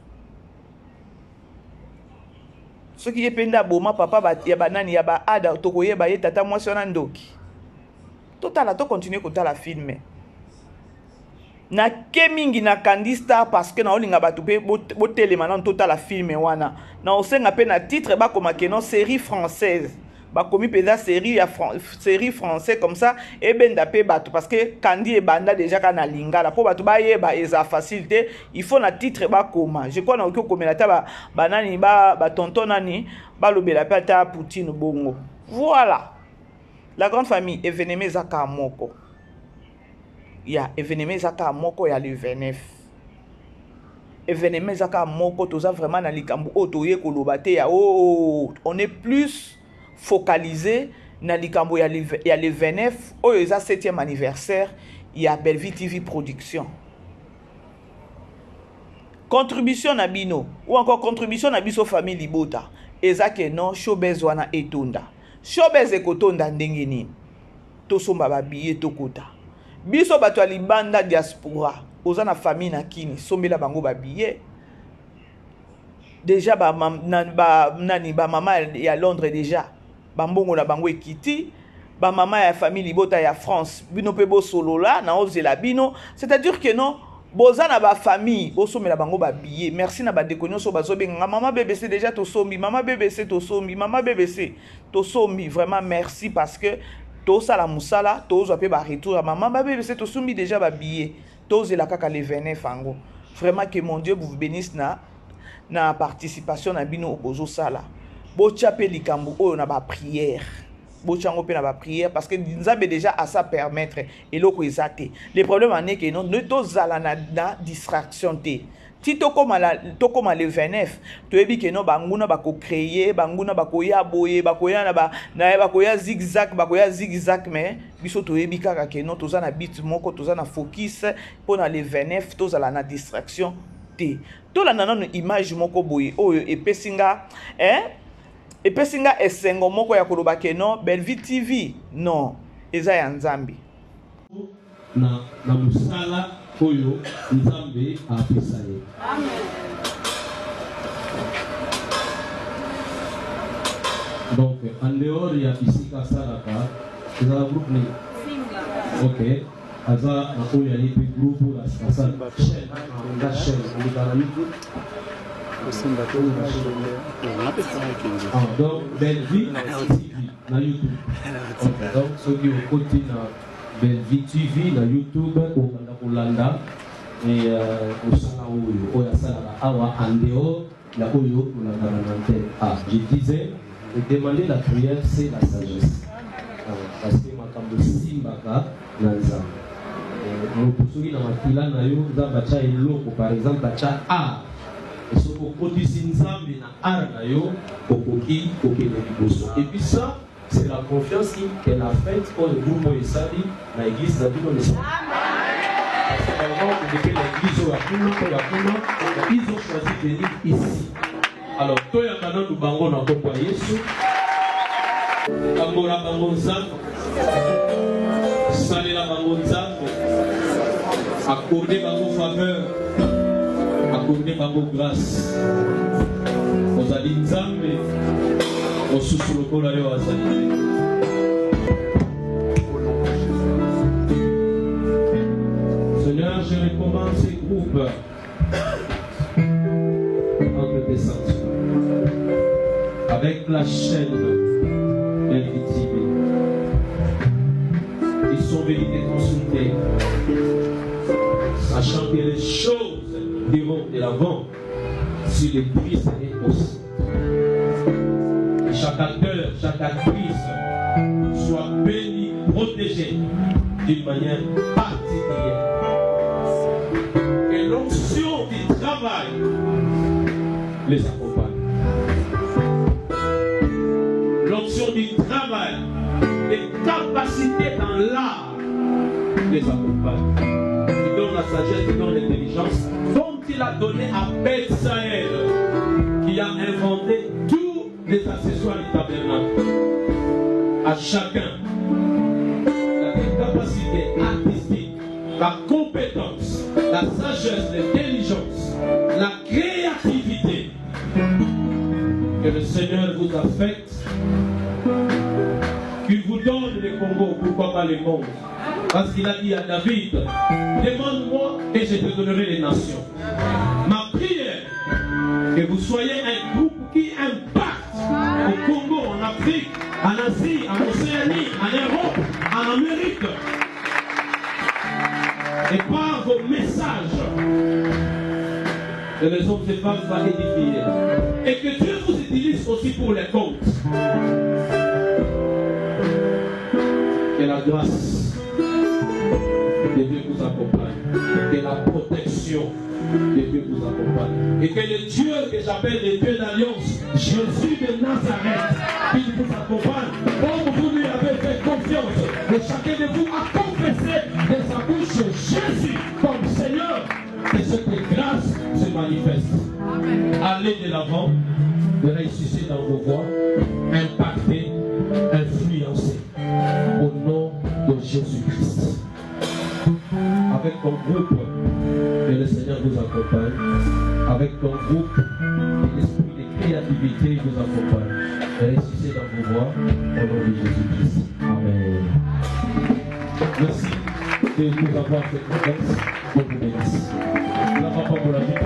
Ce qui est penda boma papa ya banani ya ba Ada tokoye ba ye tata mwasi wana ndoki. Totala to continuer kotala film. Na kemingi na Candista parce que na olinga batu pe botele maintenant totala film wana. Na osenga pe na titre ba koma keno série française. Ba komi peza série français comme ça et ben dapé batu parce que Kandi et banda déjà kana lingala po batu ba yeba eza facilité il faut na titre ba koma je crois na okyo komelata ba nani ba tonton nani ba lobela pata Poutine bongo voilà la grande famille événement zaka moko ya événement zaka moko ya le 29 événement zaka moko toza vraiment na likambo otoye kolobate ya on est plus focalisé na likambo ya le 29 oyo eza 7e anniversaire ya Bellevue TV production contribution na bino ou encore contribution na biso famille Libota eza ke non showbiz wana etonda showbiz ekotonda ndenge nini tosomba ba billet tokota biso bato ya libanda diaspora oza na famille na kini sombela bango ba billet déjà ba mama ya Londres déjà bambongo na bango ekiti ba mama ya famille Libota ya France bino pe bo solola na ozela bino c'est-à-dire que non boza na ba famille bo somela bango ba billet merci na ba déconio so bazobenga maman BBC déjà to sombi maman BBC to sombi maman BBC to sombi vraiment merci parce que to sala musala to zo pe ba retour à maman BBC to sombi déjà ba billet to zela kaka le 29 ango vraiment que mon Dieu vous bénisse na participation na bino okozo sala bocha pe likambo oyo na ba prière bochango pe na ba prière parce que nzambe déjà à ça permettre eloko ezate le problème en est que non ne tozala na distraction te ti tokoma le 29 toyebi ke no banguna bako créer banguna bako ya boye bakoya na bakoya zigzag mais biso toyebi kaka ke no toza na bit moko toza na focus pona le 29 tozala na distraction te tolanda nano image moko boye oyo epesinga epesinga esengo moko ya koloba ke no Bellevue TV non eza ya nzambi na musala oyo nzambe apesa ye. Amen. Donc en dehors ya bisika salaka eza groupe ni ok aza na oyo ya lipi groupe la chaîne on YouTube. Donc Bellevue TV na YouTube. Donc ceux qui ont côté na Bellevue TV na YouTube okanda kolanda et osala oyo asala awa en dehors la oyo kolanda na antenne. Ah, je disais demander la prière c'est la sagesse. Parce que makambo simbaka na nzambe. Moto soki na makila na yo nzambe atia eloko par exemple atia A Et puis ça, c'est la confiance qu'elle a faite pour le groupe Moïsali, l'église de la Bible. Ils ont choisi de venir ici. Alors, toi, il y a un bango dans le Papa Yesu. Bango la bango nzambe. Salé la bango nzambe. Accorder bango faveur. Accorder bango grâce. Aux ali nzambe. Aux sous-sous le yo azali. Seigneur, je recommande ces groupes entre tes sanctions. Avec la chaîne LVTV. Ils sont venus te consulter, sachant que les choses iront de l'avant si le Christ est aussi. Et chaque acteur, chaque actrice soit béni, protégé d'une manière particulière. Et l'onction du travail les accompagne. L'onction du travail, les capacités dans l'art les accompagne. Il donne la sagesse, il donne l'intelligence, dont il a donné à Betsaël, qui a inventé tous les accessoires du tabernacle. À chacun, la capacité artistique, la compétence, la sagesse, l'intelligence, la créativité que le Seigneur vous affecte, qu'il vous donne le Congo, pourquoi pas le monde. Parce qu'il a dit à David, demande-moi et je te donnerai les nations. Ma prière, que vous soyez un groupe qui impacte au Congo, en Afrique, en Asie, en Océanie, en Europe, en Amérique. Et par vos messages, que les hommes et femmes soient édifiés. Et que Dieu vous utilise aussi pour les comptes. Que la grâce de Dieu vous accompagne. Que la protection de Dieu vous accompagne. Et que le Dieu que j'appelle le Dieu d'alliance, Jésus de Nazareth, qu'il vous accompagne. Comme vous lui avez fait confiance. Et chacun de vous a confessé de sa bouche Jésus comme Seigneur. Que cette grâce se manifeste. Allez de l'avant, réussissez dans vos voies, impactez, influencez. Au nom de Jésus-Christ. Avec ton groupe, que le Seigneur vous accompagne. Avec ton groupe, que l'esprit de créativité vous accompagne. Réussissez dans vos voies, au nom de Jésus-Christ. Amen. Merci de nous avoir fait confiance. Dieu vous bénisse. La papa pour la vie.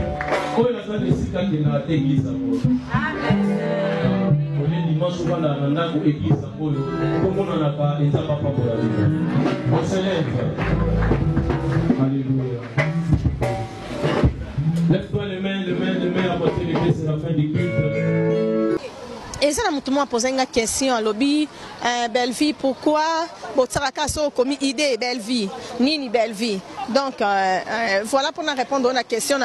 Oh, il a fait des cicatrices qui n'a été église à moi. Amen. On est dimanche, on va dans la église à moi. Comme on n'en a pas, et ça papa pour la vie. On se lève. Alléluia. Lève-toi les mains, à partir de c'est la fin du culte. Et ça, tout le monde a posé une question à lobby, belle vie, pourquoi Botsarakaso comme idée belle vie, ni belle vie. Donc voilà pour nous répondre à la question.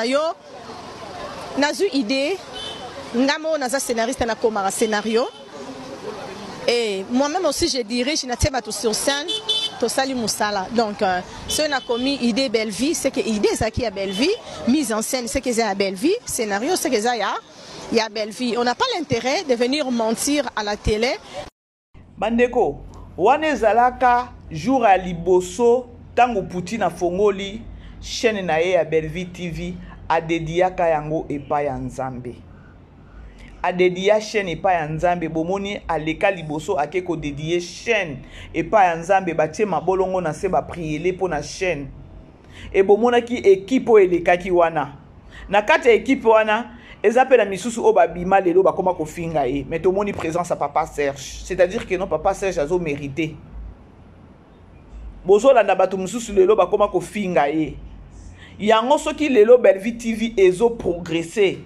Nazu idée, ngamo naza scénariste na koma scénario. Et moi-même aussi je dirige na teba sur scène, to sali musala. Donc ce na commis idée belle vie, c'est que idée ça qui a belle vie, mise en scène c'est que ça a belle vie, scénario c'est que ça y a belle vie. On n'a pas l'intérêt de venir mentir à la télé. Bandeko, wane zalaka jour à liboso tango Poutine a fongoli chaîne na ye ya Belle-Vie TV a dediaka yango epa ya Nzambe. A dédié chaîne epa ya Nzambe bomoni aleka liboso akeko dédié chaîne epa ya Nzambe batie mabolongo na se ba prier pour na chaîne. E bomona ki équipe eleka ki wana. Na kati équipe wana ezapela misusu o babima lelo bakoma kofinga ye mais to moni présence à papa Serge, c'est-à-dire que non papa Serge azo mérité bozo landa bato misusu lelo bakoma kofinga ye yango soki lelo Belle-Vie TV ezo progresser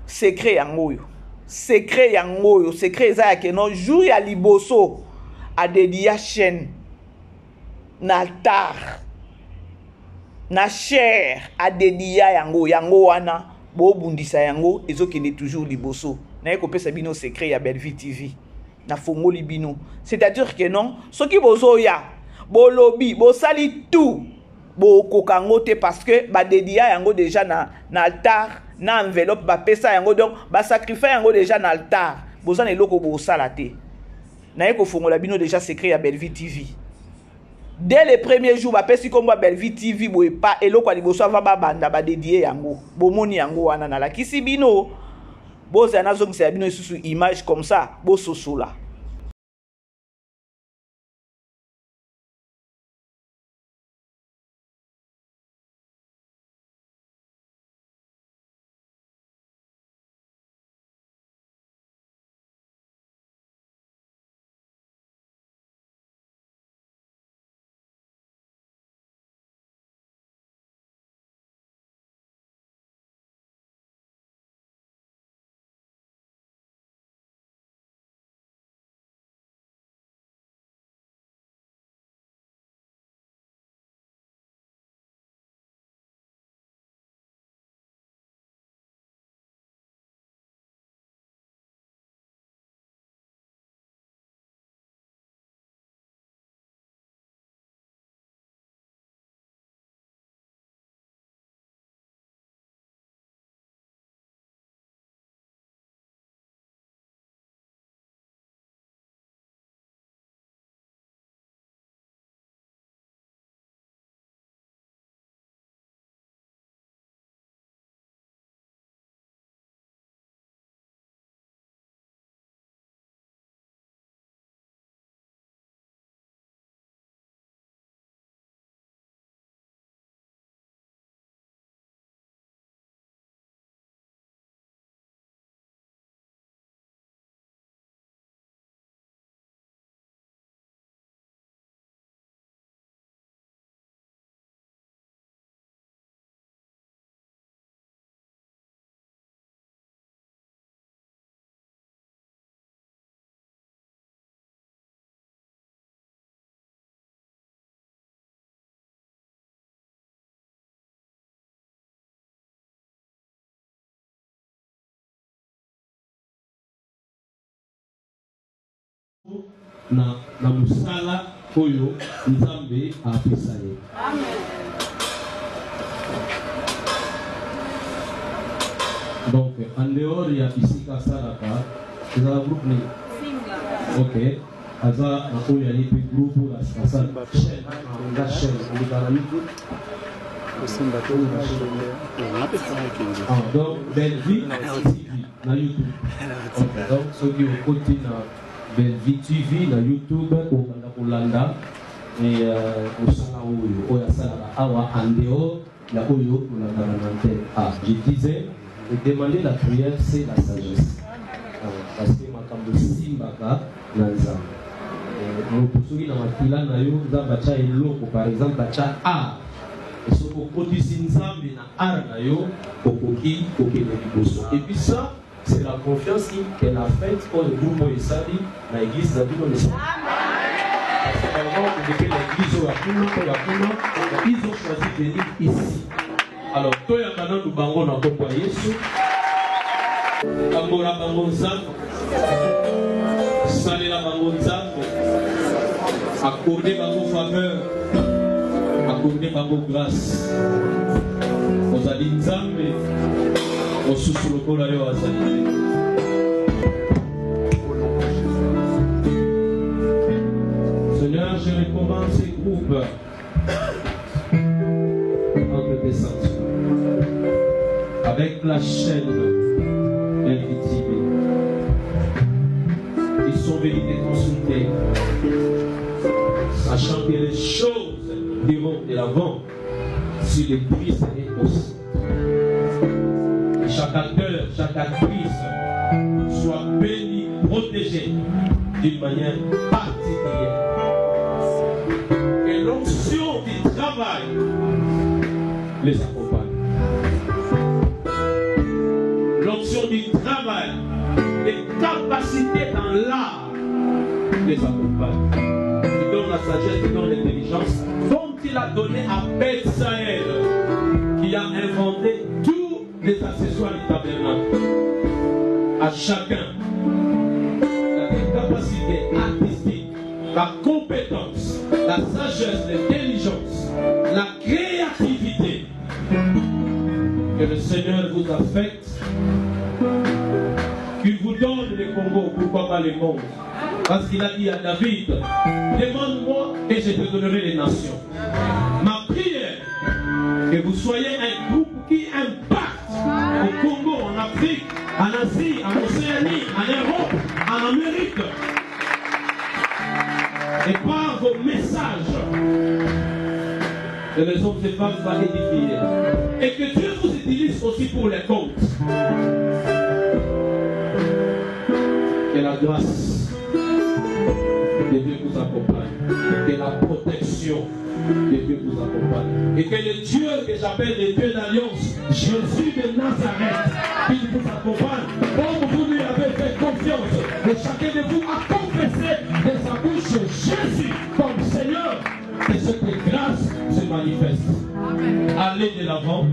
secret yango yo secret eza ya ke no jour ya liboso a dédié chaîne na altar na chair a dédié yango wana bo bundisa yango ezokende toujours liboso na ekopesa bino secret ya Bellevue TV na fongoli bino. C'est-à-dire que non soki bozo ya bolobi bosali tout bo kokangote parce que ba dédia yango déjà na altar na enveloppe ba pesa yango donc ba sacrifice yango déjà na altar bozana eloko bo salate na eko fongola bino déjà secret ya Bellevue TV. Dès les premiers jours ba pesi kombo Bellevue TV boye pa eloko aliboso ava ba banda ba dédié yango bomoni yango wana na la kisi bino bozana zongisa bino isusu image comme ça bo sosola. na musala oyo Nzambe apesa ye. Amen. Donc en dehors ya bisika salaka za groupe ni OK aza na oyo ya lipi groupe la sasa chaîne la chaîne on va la YouTube Simba to na chaîne donc Bellevue TV na YouTube. Donc ceux qui au côté na Bellevue TV na YouTube okanda kolanda et osala oyo asala awa en dehors la oyo kolanda na antenne. Ah, je disais demander la prière c'est la sagesse. Parce que makambo simbaka na Nzambe. Mopusuki na makila na yo Nzambe acha eloko par exemple acha art. Et ce qu'on produit Nzambe na art na yo okoki kokende liboso. Et puis ça c'est la confiance qu'elle a faite au groupe Esadi, dans l'église de Bino Nessa. Parce que l'église ils ont choisi de venir ici. Alors, toi, il y a un bango dans le Yesu. Amora bango Nzambe. Salela bango Nzambe. Accorder bango faveur. Accorder bango grâce. Aux Ali Nzambe. Au sous-lokola yo azali. Seigneur, je recommence ces groupes entre tes sanctions avec la chaîne Bellevue TV. Ils sont venus te consulter, sachant que les choses diront de l'avant sur les prises et aussi. Chaque acteur, chaque actrice soit béni, protégé d'une manière particulière. Et l'onction du travail les accompagne. L'onction du travail, les capacités dans l'art les accompagne. Il donne la sagesse, il donne l'intelligence, dont il a donné à Bethsaël, qui a inventé tout les accessoires du tabernacle. À chacun la capacité artistique, la compétence, la sagesse, l'intelligence, la créativité que le Seigneur vous a faite, qu'il vous donne le Congo, pourquoi pas le monde. Parce qu'il a dit à David, demande-moi et je te donnerai les nations. Ma prière, que vous soyez un groupe qui impacte au Congo, en Afrique, en Asie, en Océanie, en Europe, en Amérique. Et par vos messages, que les hommes et femmes soient édifiés. Et que Dieu vous utilise aussi pour les comptes. Que la grâce de Dieu vous accompagne. Que la protection de Dieu vous accompagne. Et que le Dieu que j'appelle le Dieu d'Alliance, Jésus de Nazareth, qu'il vous accompagne. Comme vous lui avez fait confiance, et chacun de vous a confessé de sa bouche Jésus comme Seigneur. Que cette grâce se manifeste. Allez de l'avant,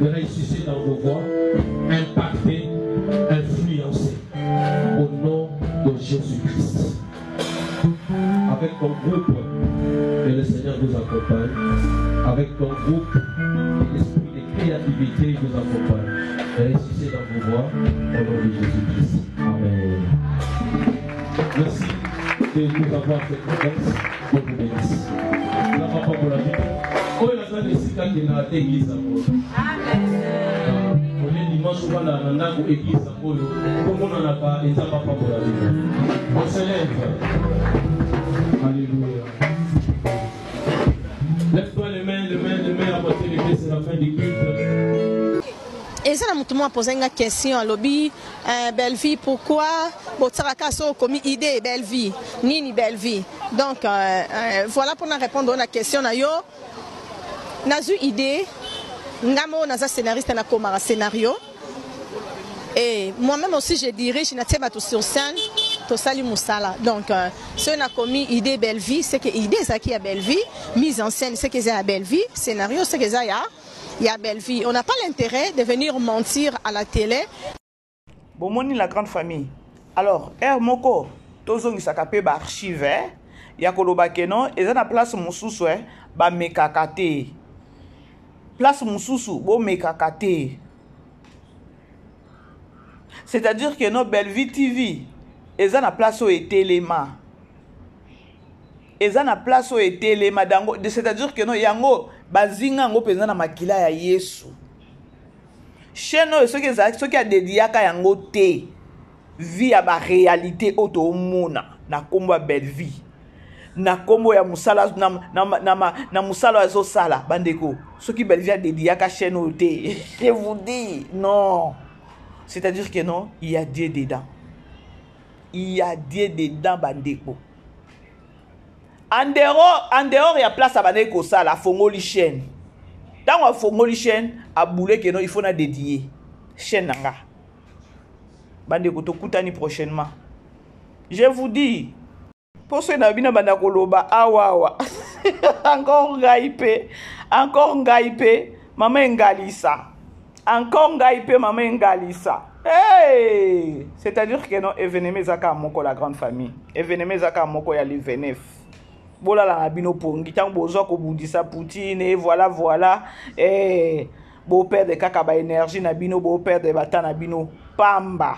réussissez dans vos voies, impactez, influencez. Au nom de Jésus-Christ. Avec ton groupe, que le Seigneur vous accompagne. Avec ton groupe, que l'esprit de créativité vous accompagne. Réussissez dans vos voies, au nom de Jésus-Christ. Amen. Merci de nous avoir fait confiance. Dieu vous bénisse. La papa pour la vie. Oh, il y a des cités qui n'ont pas église à moi. Amen. On est dimanche, on va dans la église à moi. Comme on n'en a pas, et ça papa pour la vie. On se lève. Alléluia. Lève-toi les mains à partir de l'église, c'est la fin du culte. Et ça, je me posé une question à lobby, belle vie, pourquoi Botsarakaso commis idée belle vie, ni belle vie. Donc voilà pour nous répondre à la question. Yo, nazu idée, ngamo naza scénariste na komara scénario. Et moi-même aussi je dirige na teba to sur scène, to sali musala. Donc ce on a commis idée belle vie, c'est que idée ça qui a belle vie, mise en scène c'est que ça a belle vie, scénario c'est que ça y a belle vie. On n'a pas l'intérêt de venir mentir à la télé. Bon, moni la grande famille. Alors, Moko, tozongi sakape ba archive, ya koloba keno, eza na place mususu ba mekakate. Place mususu bo mekakate. C'est-à-dire que no Belleville TV, eza na place o etelema. Eza na place o etelema dango, c'est-à-dire que no yango bazinga ngo penza na makila ya Yesu. Cheno soki a dédiaka yango te vie ya ba réalité auto mona na kombo belle vie. Na kombo ya musala na musala ya zo sala bandeko. Soki belle vie a dédiaka cheno te. Je vous dis non. C'est-à-dire que non, il y a Dieu dedans. Il y a Dieu dedans bandeko. En dehors, il y a place à bandeko ça la fongoli chaîne. Dans la fongoli chaîne, à boule que non, il faut na dédier chaîne nanga. Bandeko to kutani prochainement. Je vous dis, pour ceux qui ont banda koloba awawa. Encore ngaïpe, maman ngalisa. Encore ngaïpe, maman ngalisa. Hey! C'est-à-dire que non, événement zaka moko la grande famille. Événement zaka moko ya le 29. Bola la bino pongi tant bozo ko bundisa Poutine et voilà beau père de kakaba énergie na bino beau père de bata na bino pamba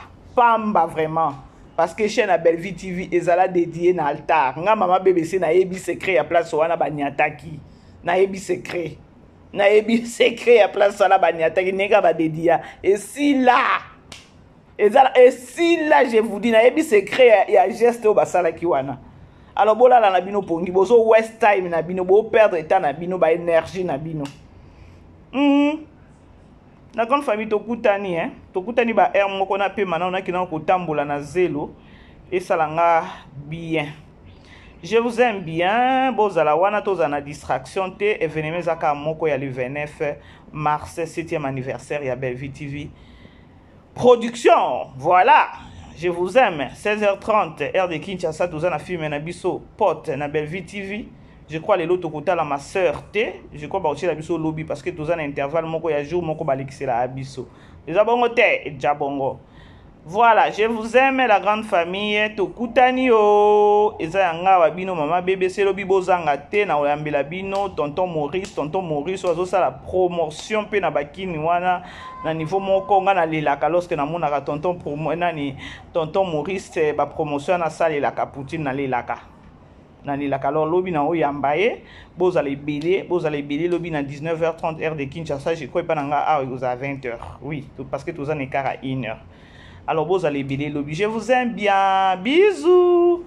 vraiment parce que chaîne à Belleville TV ezala dédié na altar nga mama BBC na yebi secret à place wana banyataki na yebi secret à place wana banyataki nega ba dédié et si là je vous dis na yebi secret ya geste au basala ki wana. Alors bola la bino pongi bozo waste time na bino bo perdre temps na bino ba énergie na bino. Na grande famille tokutani ba air moko na pe mana on a kina ko tambola na zelo et salanga bien. Je vous aime bien, bozala wana toza na distraction te événement zaka moko ya le 29 mars 7e anniversaire ya Belleville TV. Production, voilà. Je vous aime. 16h30, heure de Kinshasa, tous en film na biso, pote na Belleville TV. Je crois les l'autre côté la ma sœur T. Je crois aussi la biso lobby parce que tous un intervalle moko ya jour moko balexé la abiso. Les abongo T et jabongo. Voilà, je vous aime la grande famille. Tokutani o. Eza yanga babino mama bébé c'est lobby bozanga te na oyambela bino tonton Maurice ozo ça la promotion pe na bakini wana na niveau moko nga na lelaka lorsque na monaka tonton Maurice ba promotion na salle la Poutine na lelaka. Alors lobby na oyamba ye bozala ebele lobby na 19h30 heure de Kinshasa je crois pas nanga à 20h. Oui, parce que tous en écart à 1h. Alors bozala ebele lobby. Je vous aime bien. Bisous.